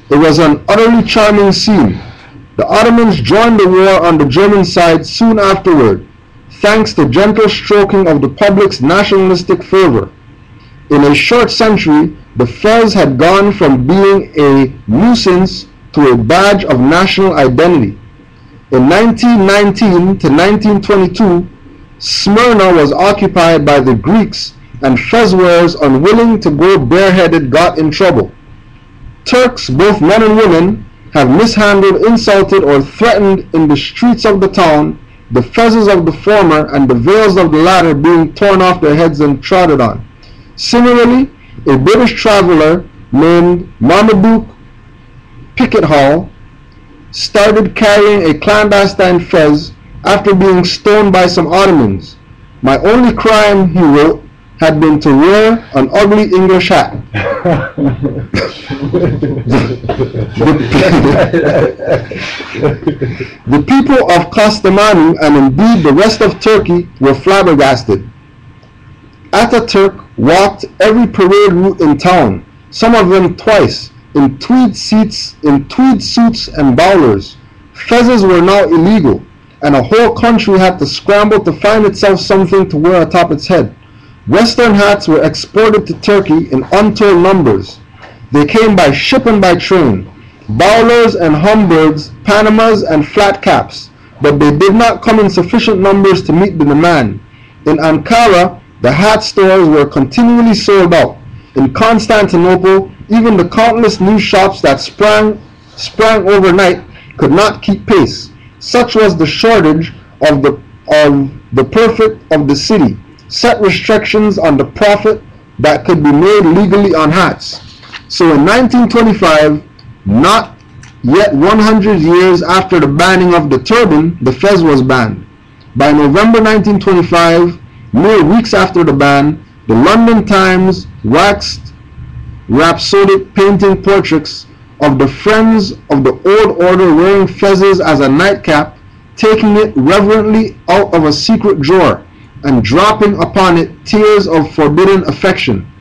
It was an utterly charming scene. The Ottomans joined the war on the German side soon afterward, thanks to gentle stroking of the public's nationalistic fervor. In a short century, the fez had gone from being a nuisance to a badge of national identity. In 1919 to 1922, Smyrna was occupied by the Greeks, and fez wearers unwilling to go bareheaded got in trouble. Turks, both men and women, have mishandled, insulted, or threatened in the streets of the town, the fezes of the former and the veils of the latter being torn off their heads and trodden on. Similarly, a British traveler named Marmaduke Pickethall started carrying a clandestine fez after being stoned by some Ottomans. My only crime, he wrote, had been to wear an ugly English hat. The people of Kastamonu and indeed the rest of Turkey were flabbergasted. Ataturk walked every parade route in town, some of them twice, in tweed suits and bowlers. Fezes were now illegal, and a whole country had to scramble to find itself something to wear atop its head. Western hats were exported to Turkey in untold numbers. They came by ship and by train, bowlers and Homburgs, Panamas and flat caps, but they did not come in sufficient numbers to meet the demand. In Ankara, the hat stores were continually sold out. In Constantinople, even the countless new shops that sprang overnight could not keep pace. Such was the shortage of the perfect of the city, set restrictions on the profit that could be made legally on hats. So in 1925, not yet 100 years after the banning of the turban, the fez was banned. By November 1925, mere weeks after the ban, the London Times waxed rhapsodic painting portraits of the friends of the old order wearing fezes as a nightcap, taking it reverently out of a secret drawer and dropping upon it tears of forbidden affection.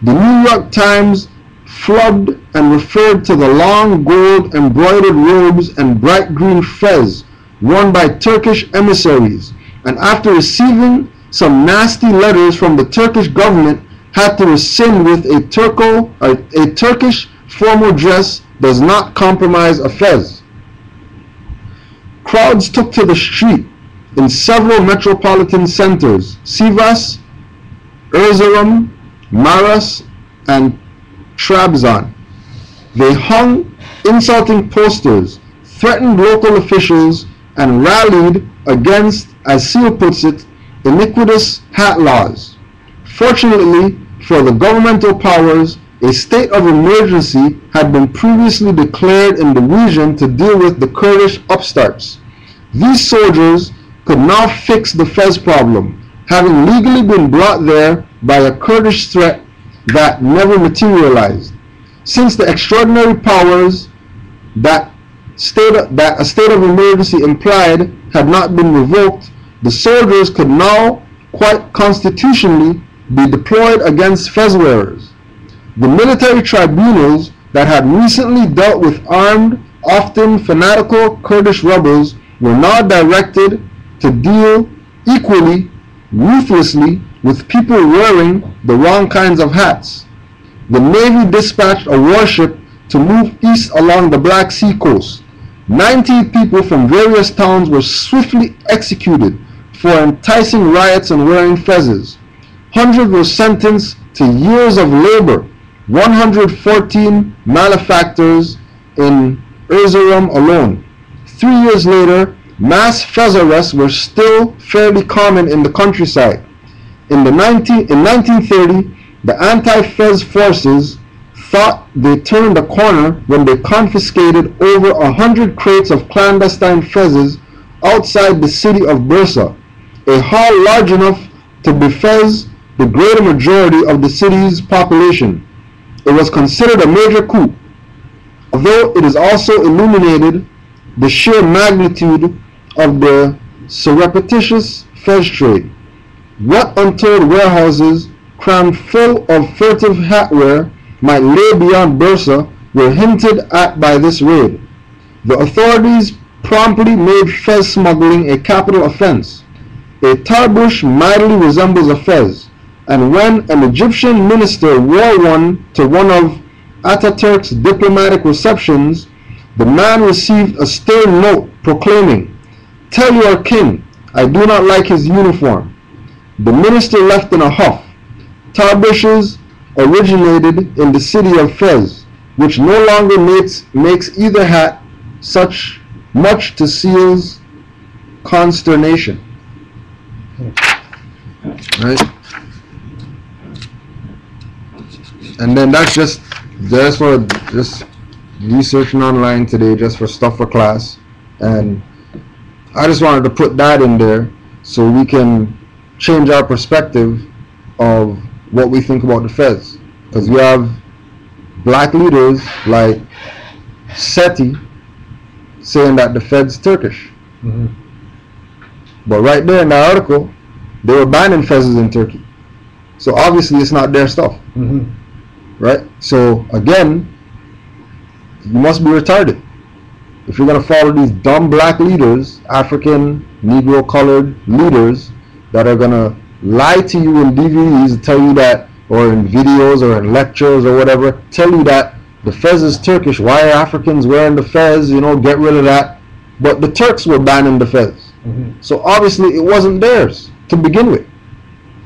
The New York Times flubbed and referred to the long gold embroidered robes and bright green fez worn by Turkish emissaries, and after receiving some nasty letters from the Turkish government, had to rescind with a Turkish formal dress does not compromise a fez. Crowds took to the street in several metropolitan centers, Sivas, Erzurum, Maras, and Trabzon. They hung insulting posters, threatened local officials, and rallied against, as Seal puts it, iniquitous hat laws. Fortunately for the governmental powers, a state of emergency had been previously declared in the region to deal with the Kurdish upstarts. These soldiers could now fix the Fez problem, having legally been brought there by a Kurdish threat that never materialized. Since the extraordinary powers that a state of emergency implied had not been revoked, the soldiers could now, quite constitutionally, be deployed against Fez wearers. The military tribunals that had recently dealt with armed, often fanatical Kurdish rebels were now directed to deal equally, ruthlessly, with people wearing the wrong kinds of hats. The Navy dispatched a warship to move east along the Black Sea coast. 90 people from various towns were swiftly executed for enticing riots and wearing fezzes. Hundreds were sentenced to years of labor. 114 malefactors in Erzurum alone. 3 years later, mass fez arrests were still fairly common in the countryside. In 1930, the anti-Fez forces thought they turned a corner when they confiscated over 100 crates of clandestine fezzes outside the city of Bursa, a hall large enough to befez the greater majority of the city's population. It was considered a major coup, although it is also illuminated the sheer magnitude of the surreptitious fez trade. What untold warehouses crammed full of furtive hatwear might lay beyond Bursa were hinted at by this raid. The authorities promptly made fez smuggling a capital offense. A tarbush mightily resembles a fez, and when an Egyptian minister wore one to one of Ataturk's diplomatic receptions, the man received a stern note proclaiming, "Tell your king, I do not like his uniform." The minister left in a huff. Tarbushes originated in the city of Fez, which no longer makes either hat, such much to Seal's consternation. Right? And then that's just researching online today, just for stuff for class. And I just wanted to put that in there so we can change our perspective of what we think about the Fez. Because we have black leaders like Seti saying that the Fed's Turkish. Mm-hmm. But right there in that article, they were banning fezzes in Turkey. So obviously it's not their stuff. Mm-hmm. Right? So again, you must be retarded if you're going to follow these dumb black leaders, African, Negro colored leaders that are going to lie to you in DVDs, tell you that, or in videos or in lectures or whatever, tell you that the fez is Turkish. Why are Africans wearing the fez? You know, get rid of that. But the Turks were banning the fez. Mm-hmm. So obviously it wasn't theirs to begin with.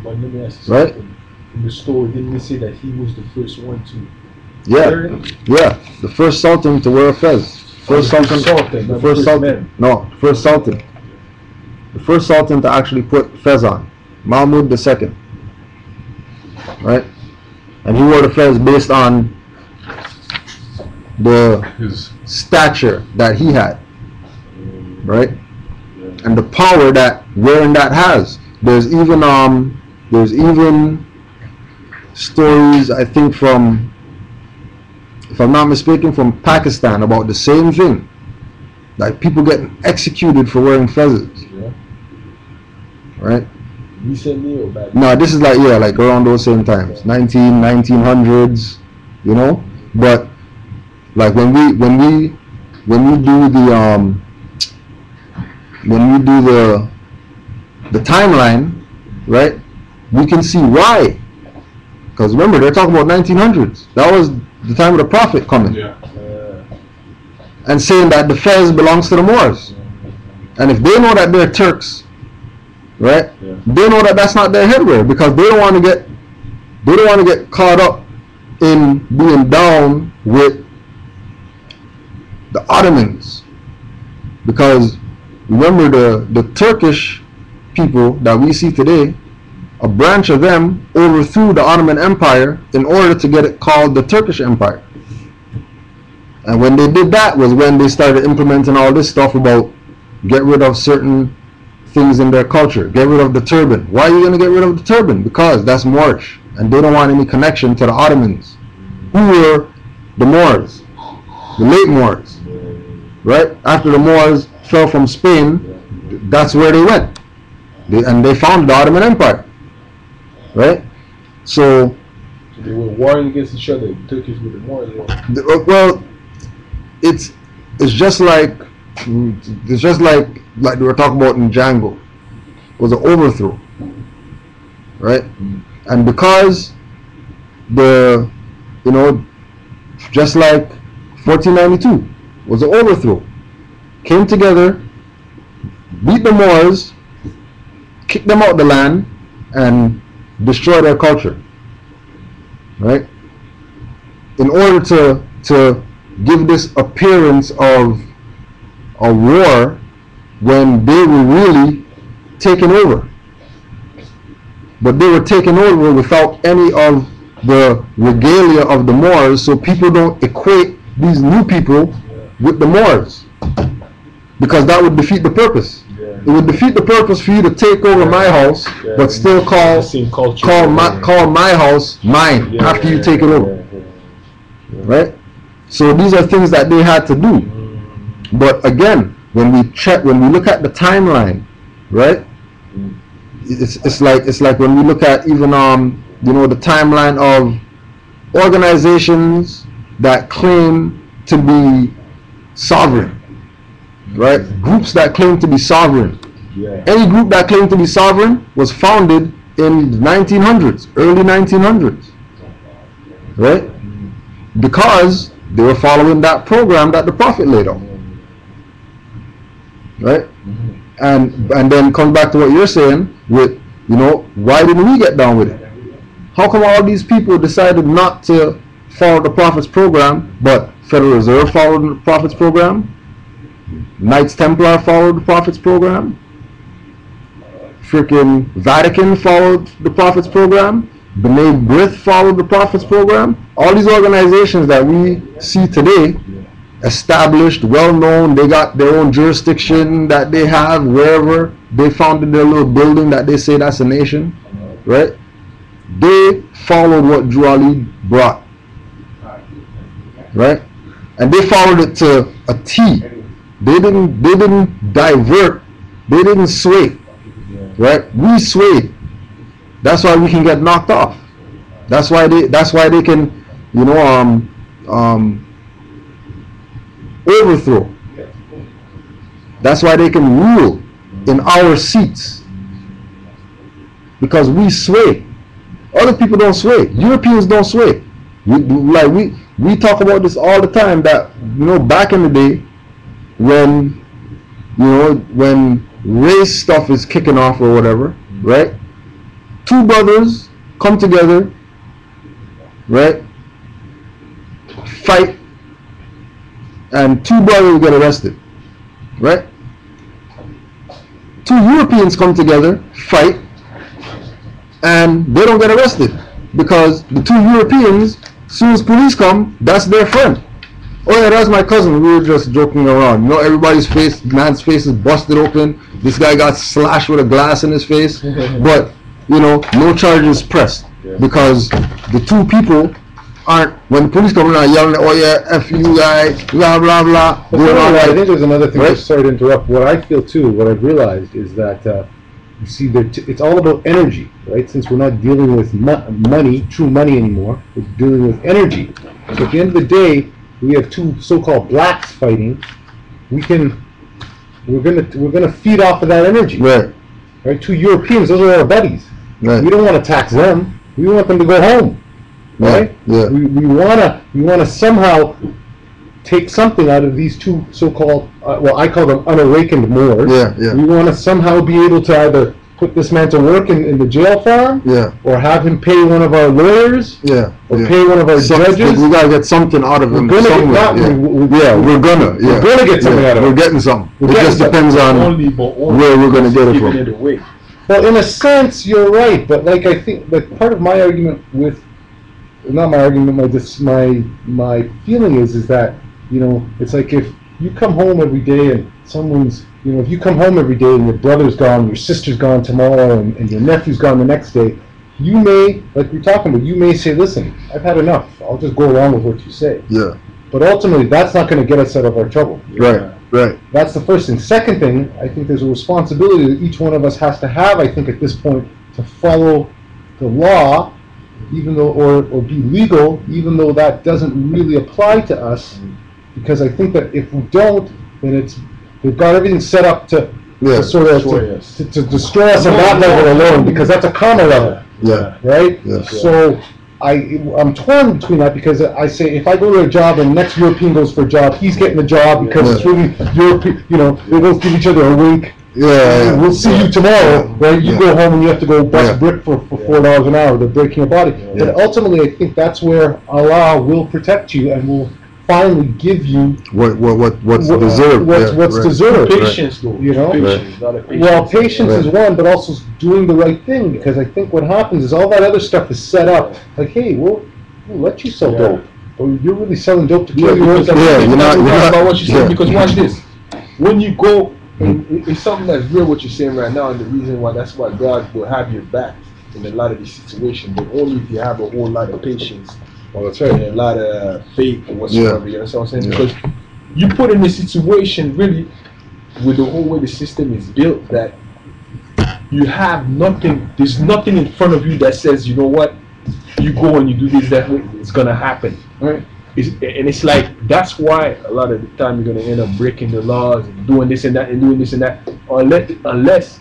But let me ask you right? something. In the story, didn't they say that he was the first one to wear it? Yeah, the first sultan to wear a fez. First sultan, the first sultan. No, first sultan. The first sultan to actually put fez on. Mahmud II. Right? And he wore the fez based on his stature that he had. Right? And the power that wearing that has. There's even stories, I think, from, if I'm not mistaken, from Pakistan about the same thing. Like people getting executed for wearing fezzes. Yeah. Right? Recently or back? No, this is like around those same times. 1900s, you know? But like when we do the timeline, right? We can see why. Because remember, they're talking about 1900s. That was the time of the Prophet coming. Yeah. And saying that the fez belongs to the Moors. And if they know that they're Turks, right? Yeah. They know that that's not their headwear, because they don't want to get caught up in being down with the Ottomans, because remember the Turkish people that we see today, a branch of them overthrew the Ottoman Empire in order to get it called the Turkish Empire. And when they did that was when they started implementing all this stuff about get rid of certain things in their culture, get rid of the turban. Why are you going to get rid of the turban? Because that's Moorish, and they don't want any connection to the Ottomans, who were the Moors, the late Moors, right? After the Moors fell from Spain, that's where they went, and they founded the Ottoman Empire, right? So they were warring against each other. The Turkish with the Moors. well, it's just like they were talking about in Django. It was an overthrow, right? And because just like 1492 was an overthrow, came together, beat the Moors, kicked them out the land, and destroy their culture, right? In order to give this appearance of a war when they were really taken over. But they were taken over without any of the regalia of the Moors, so people don't equate these new people with the Moors, because that would defeat the purpose. It would defeat the purpose for you to take over my house, but still call my house mine after you take it over, right? So these are things that they had to do. But again, when we look at the timeline, right? It's like when we look at even the timeline of organizations that claim to be sovereign, right? Groups that claim to be sovereign. Yeah. Any group that claimed to be sovereign was founded in the 1900s, early 1900s, right? Because they were following that program that the Prophet laid out, right? And then comes back to what you're saying with, why didn't we get down with it? How come all these people decided not to follow the Prophet's program, but Federal Reserve followed the Prophet's program, Knights Templar followed the Prophet's program, freaking Vatican followed the Prophet's program, B'nai B'rith followed the Prophet's program? All these organizations that we see today, established, well-known, they got their own jurisdiction that they have wherever they founded their little building that they say that's a nation, right? They followed what Drew Ali brought, right? And they followed it to a T. They didn't divert, they didn't sway, right? We swayed. That's why we can get knocked off. That's why they can, overthrow. That's why they can rule in our seats, because we sway. Other people don't sway. Europeans don't sway. We talk about this all the time, that back in the day when race stuff is kicking off or whatever, right? Two brothers come together, right? Fight, and two brothers get arrested, right? Two Europeans come together, fight, and they don't get arrested, because the two Europeans, as soon as police come, that's their friend. Oh yeah, that's my cousin. We were just joking around. Everybody's man's face is busted open. This guy got slashed with a glass in his face, but no charges pressed, because the two people aren't, when the police come around yelling, oh yeah, F you guys, blah blah blah. I think there's another thing, right? Sorry to interrupt. What I feel too, what I've realized is that you see, it's all about energy, right? Since we're not dealing with money, true money anymore, we're dealing with energy. So at the end of the day, we have two so-called blacks fighting. We're gonna feed off of that energy, right? Right? Two Europeans, those are our buddies. Right. We don't want to tax them. We want them to go home, right? Yeah. We want to somehow take something out of these two so-called, well, I call them unawakened Moors. Yeah, yeah. We want to somehow be able to either put this man to work in the jail farm, Yeah. or have him pay one of our lawyers, Yeah. or yeah. pay one of our judges. We gotta get something out of him We're gonna somewhere. get, Yeah. We're gonna. Yeah. We're gonna get something out of We're him. getting something. We're It getting just something. depends on only where we're gonna get it giving from. it away. Well, in a sense, you're right, but like I think, like part of my argument with, not my argument, my feeling is that, you know, it's like if you come home every day and someone's, you know, if you come home every day and your brother's gone, your sister's gone tomorrow, and your nephew's gone the next day, you may, like we're talking about, you may say, listen, I've had enough. I'll just go along with what you say. Yeah. But ultimately, that's not going to get us out of our trouble. Right. Right. That's the first thing. Second thing, I think there's a responsibility that each one of us has to have, I think, at this point, to follow the law, even though, or be legal, even though that doesn't really apply to us, because I think that if we don't, then we've got everything set up to sort of to destroy us on that level alone, because that's a karma level. Yeah. Right? Yeah. So I'm torn between that, because I say if I go to a job and the next European goes for a job, he's getting the job because it's really European, you know, they both give each other a wink. Yeah. We'll see you tomorrow, right? You go home and you have to go bust brick for $4 an hour. They're breaking your body. But ultimately, I think that's where Allah will protect you and will finally give you what's deserved. What's deserved. Patience, though. You know? Patience, not a patience. Well, patience is one, but also doing the right thing, because I think what happens is all that other stuff is set up. Like, hey, we'll let you sell dope. But you're really selling dope to kill your own. You're not about what you're saying, because watch this. When you go, it's something that's real what you're saying right now, and the reason why that's why God will have your back in a lot of these situations, but only if you have a whole lot of patience. Well, that's right. And a lot of faith and whatsoever, you know what I'm saying? Because you put in a situation really with the whole way the system is built that you have nothing, there's nothing in front of you that says, you know what, you go and you do this, that way, it's gonna happen. Right? And it's like, that's why a lot of the time you're gonna end up breaking the laws and doing this and that and doing this and that, unless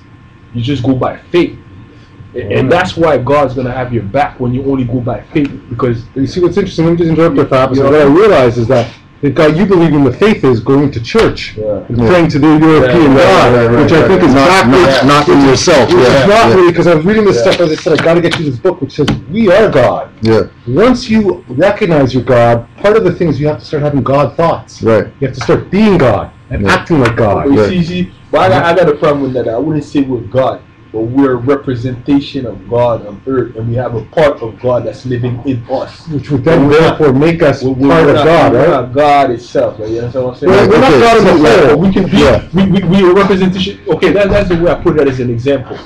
you just go by faith. And that's why God's going to have your back when you only go by faith, because... You see what's interesting, let me just interrupt with that, what I realize is that God, you believe in the faith is going to church and praying to the European God, which I think is not in yourself. It's not really, because I was reading this stuff, as I said, I got to get you this book which says, we are God. Yeah. Once you recognize you're God, part of the thing is you have to start having God thoughts. Right. You have to start being God and acting like God. But see, I got a problem with that. I wouldn't say we're God, but we're a representation of God on earth, and we have a part of God that's living in us. Which would then therefore make us part of God, right? We're not God itself, right? You know what I'm saying? We're not God in the whole. We can be, we are a representation. Okay, that's the way I put that as an example.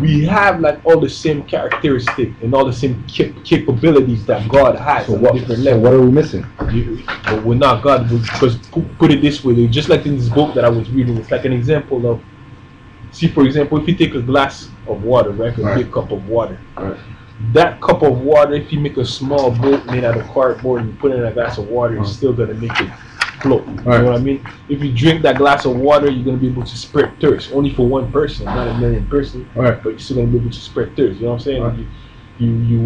We have like all the same characteristics and all the same capabilities that God has on different levels. So what are we missing? But we're not God, because put it this way, just like in this book that I was reading, it's like an example of, see, for example, if you take a glass of water, right, a big cup of water, that cup of water, if you make a small boat made out of cardboard and you put it in a glass of water, it's still going to make it float. You know what I mean? If you drink that glass of water, you're going to be able to spread thirst, only for one person, not a million persons, but you're still going to be able to spread thirst. You know what I'm saying? You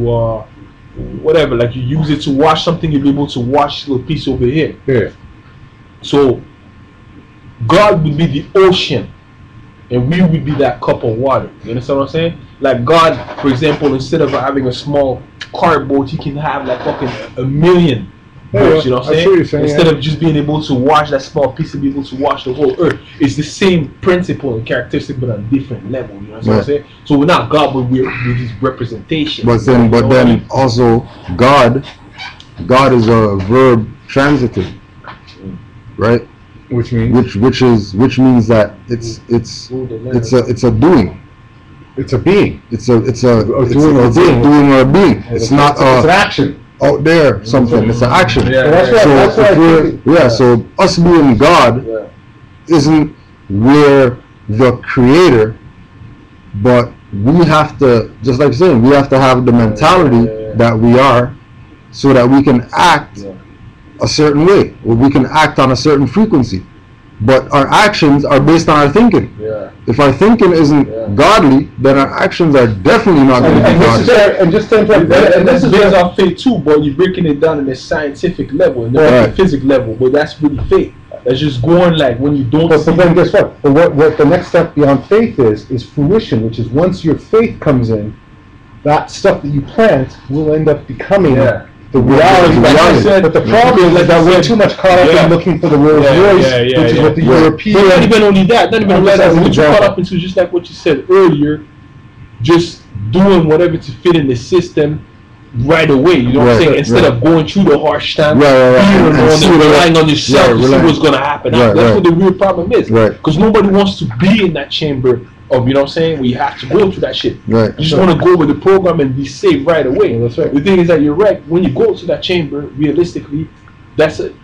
whatever, like you use it to wash something, you'll be able to wash a little piece over here. Yeah. So God would be the ocean, and we would be that cup of water. You understand what I'm saying? Like God, for example, instead of having a small cardboard, he can have like fucking a million boats, you know what I'm saying? Instead of just being able to wash that small piece and be able to wash the whole earth. It's the same principle and characteristic, but on a different level. You know what I'm saying? So we're not God, but we're his representation. But then also God is a verb transitive, right? Which means which means that it's a doing. It's a being. It's a doing or a being. It's not it's an action. Out there, something. It's an action. So us being God isn't we're the creator, but we have to, just like saying, we have to have the mentality that we are, so that we can act a certain way, or we can act on a certain frequency. but our actions are based on our thinking. Yeah. If our thinking isn't godly, then our actions are definitely not going to be godly. And just to interrupt, And this is based on faith too, but you're breaking it down in a scientific level, in the metaphysical level, but that's really faith. That's just going like when you don't but then guess what? But what the next step beyond faith is fruition, which is once your faith comes in, that stuff that you plant will end up becoming the reality. But the problem is that we're too much caught up in looking for the Rolls Royce, which is what the European. But not even only that, not even only that, what you caught up into, just like what you said earlier, just doing whatever to fit in the system right away, you know what I'm saying? Instead of going through the harsh time, relying on yourself to see what's going to happen. That's what the real problem is. Because nobody wants to be in that chamber of, you know what I'm saying, where you have to go through that shit. You just want to go with the program and be safe right away. That's right. The thing is that you're right. When you go to that chamber, realistically, that's an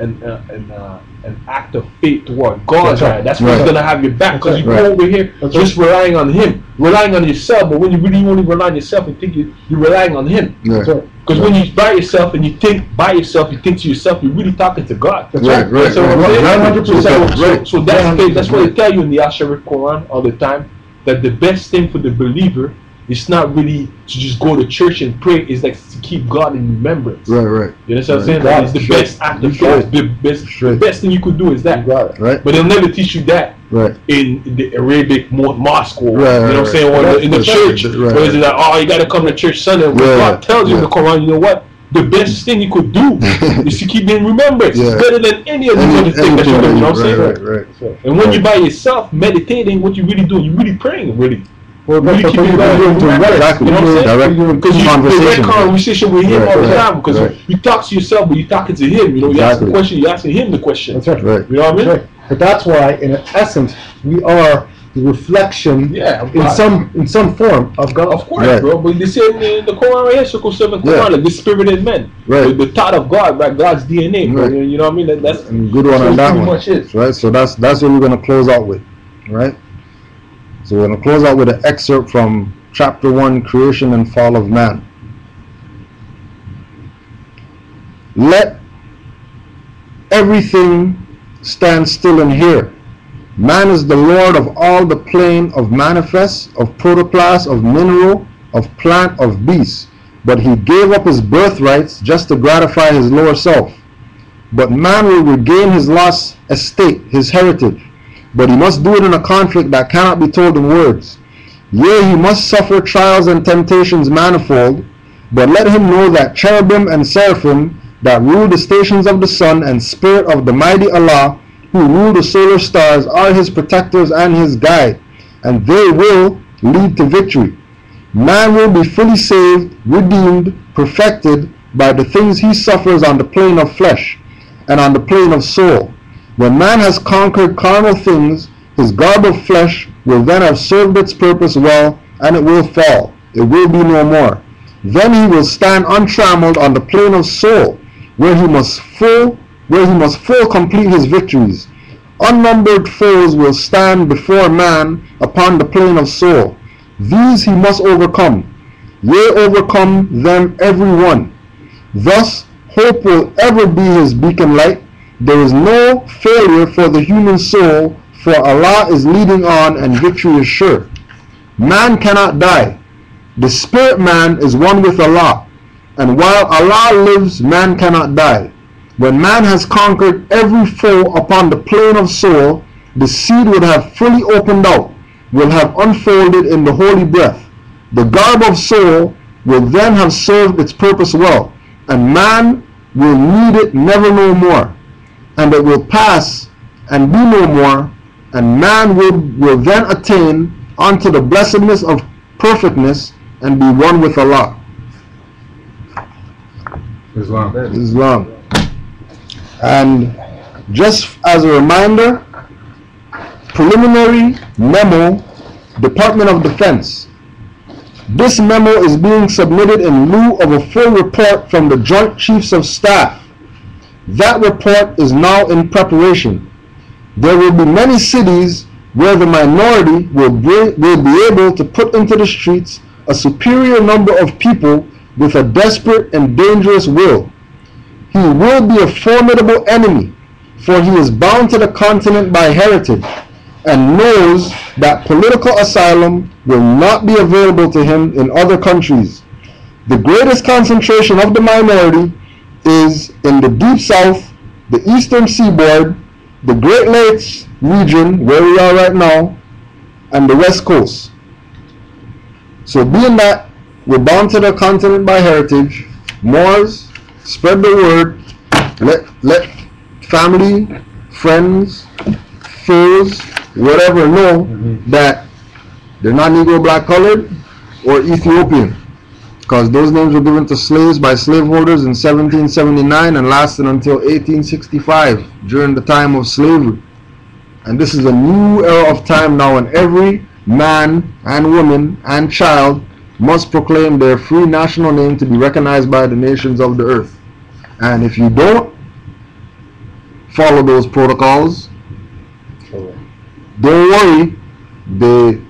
act of faith toward God. That's what's going to have your back. Because you go over here just relying on Him, relying on yourself. But when you really only rely on yourself and think you're relying on Him. Because when you're by yourself and you think by yourself, you think to yourself, you're really talking to God. So that's faith. That's what they tell you in the Al-Sharif Quran all the time. That the best thing for the believer is not really to just go to church and pray, it's like to keep God in remembrance. You understand what I'm saying? That is the best act of faith. The best thing you could do is that. But they'll never teach you that in the Arabic mosque or you know what I'm saying, or in the church. Where is it like, oh, you gotta come to church Sunday. God tells you in the Quran, you know what? The best thing you could do is to keep in remembrance. It's better than any of these other things that you do. You know what I'm saying? And when you're by yourself, meditating, what you really doing, you're really praying, really. Well, really keeping it going. You know what I'm saying? Because you direct conversation with Him all the time. Because you talk to yourself, but you're talking to Him. You know, you ask the question, you're asking Him the question. That's right. You know what I mean? But that's why, in essence, we are the reflection in some form of God. Of course, bro. But they say in the Quran right here, Circle 7 Quran, like the spirited men. The thought of God, right? God's DNA, bro. You know what I mean? That's a good one on that one. Much is. Right? So that's what we're going to close out with. Right? So we're going to close out with an excerpt from chapter 1, Creation and Fall of Man. Let everything stand still and hear. Man is the Lord of all the plane of manifest, of protoplast, of mineral, of plant, of beast. But he gave up his birthrights just to gratify his lower self. But man will regain his lost estate, his heritage. But he must do it in a conflict that cannot be told in words. Yea, he must suffer trials and temptations manifold. But let him know that cherubim and seraphim that rule the stations of the sun and spirit of the mighty Allah, who rule the solar stars, are his protectors and his guide, and they will lead to victory. Man will be fully saved, redeemed, perfected by the things he suffers on the plane of flesh and on the plane of soul. When man has conquered carnal things, his garb of flesh will then have served its purpose well, and it will fall. It will be no more. Then he will stand untrammeled on the plane of soul, where he must full complete his victories. Unnumbered foes will stand before man upon the plane of soul. These he must overcome. Yea, overcome them every one. Thus, hope will ever be his beacon light. There is no failure for the human soul, for Allah is leading on and victory is sure. Man cannot die. The spirit man is one with Allah. And while Allah lives, man cannot die. When man has conquered every foe upon the plane of soul, the seed would have fully opened out, will have unfolded in the holy breath. The garb of soul will then have served its purpose well, and man will need it never no more. And it will pass and be no more, and man will then attain unto the blessedness of perfectness and be one with Allah. Islam. And just as a reminder, preliminary memo, Department of Defense. This memo is being submitted in lieu of a full report from the Joint Chiefs of Staff. That report is now in preparation. There will be many cities where the minority will be able to put into the streets a superior number of people with a desperate and dangerous will. He will be a formidable enemy, for he is bound to the continent by heritage, and knows that political asylum will not be available to him in other countries. The greatest concentration of the minority is in the Deep South, the Eastern Seaboard, the Great Lakes region, where we are right now, and the West Coast. So being that we're bound to the continent by heritage, Moors, spread the word, let family, friends, foes, whatever know that they're not Negro, black, colored, or Ethiopian, because those names were given to slaves by slaveholders in 1779 and lasted until 1865 during the time of slavery. And this is a new era of time now, and every man and woman and child must proclaim their free national name to be recognized by the nations of the earth. And if you don't follow those protocols, don't worry, they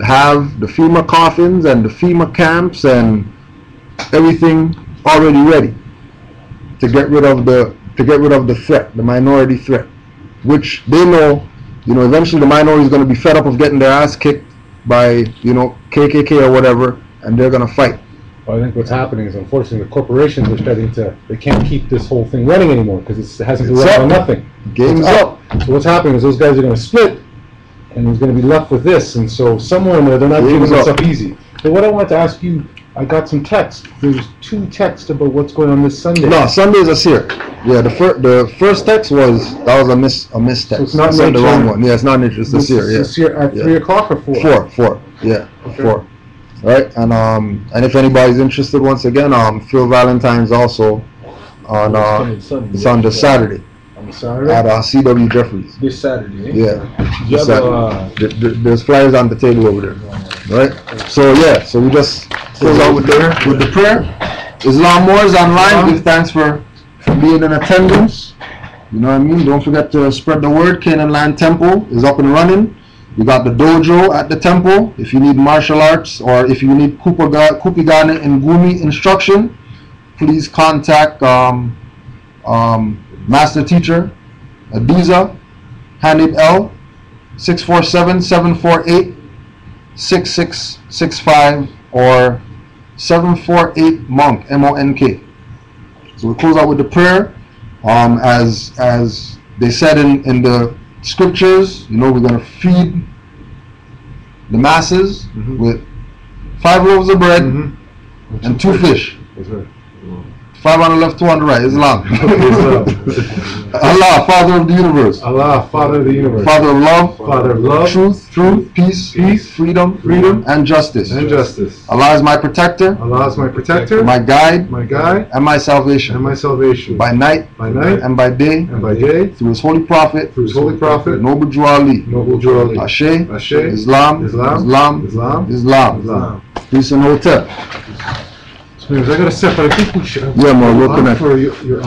have the FEMA coffins and the FEMA camps and everything already ready to get rid of the threat, the minority threat, which they know, eventually the minority is going to be fed up of getting their ass kicked by, KKK or whatever, and they're going to fight. Well, I think what's happening is, unfortunately, the corporations are starting to, they can't keep this whole thing running anymore because it hasn't been running on nothing. Game's up. So what's happening is those guys are going to split, and there's going to be left with this, and so somewhere in there, they're not giving this up easy. But what I wanted to ask you, I got some text. There's 2 texts about what's going on this Sunday. No, Sunday's a seer. Yeah, the first text was a miss text. So it's not the wrong one. Yeah, it's not nature. It's the seer. Yeah. It's a seer at 3 o'clock or 4? 4. Yeah, okay. 4. Right, and if anybody's interested, once again, Phil Valentine's also on it's on the Saturday. On the Saturday at CW Jeffries. This Saturday. Eh? Yeah. This Saturday. There's flyers on the table over there. Right. So yeah. So we just close out with the prayer. Islam Moors online. Give thanks for being in attendance. You know what I mean? Don't forget to spread the word. Canaanland Temple is up and running. We got the dojo at the temple. If you need martial arts or if you need Kupigane and Gumi instruction, please contact Master Teacher Adiza Hanib L 647-748-6665 or 748 Monk MONK. So we close out with the prayer. As they said in the scriptures, we're going to feed the masses with 5 loaves of bread and 2 fish. That's right. 5 on the left, 2 on the right. Islam. Allah, Father of the universe. Allah, Father of the universe. Father of love. Father of love. Truth, peace, freedom, and justice. Allah is my protector. Allah is my protector. My guide. And my salvation. By night. And by day. Through His holy prophet. Noble Jew Ali. Ashe. Islam. Peace and hotel. I got to step, but I think we should. Yeah, man, we'll connect. For your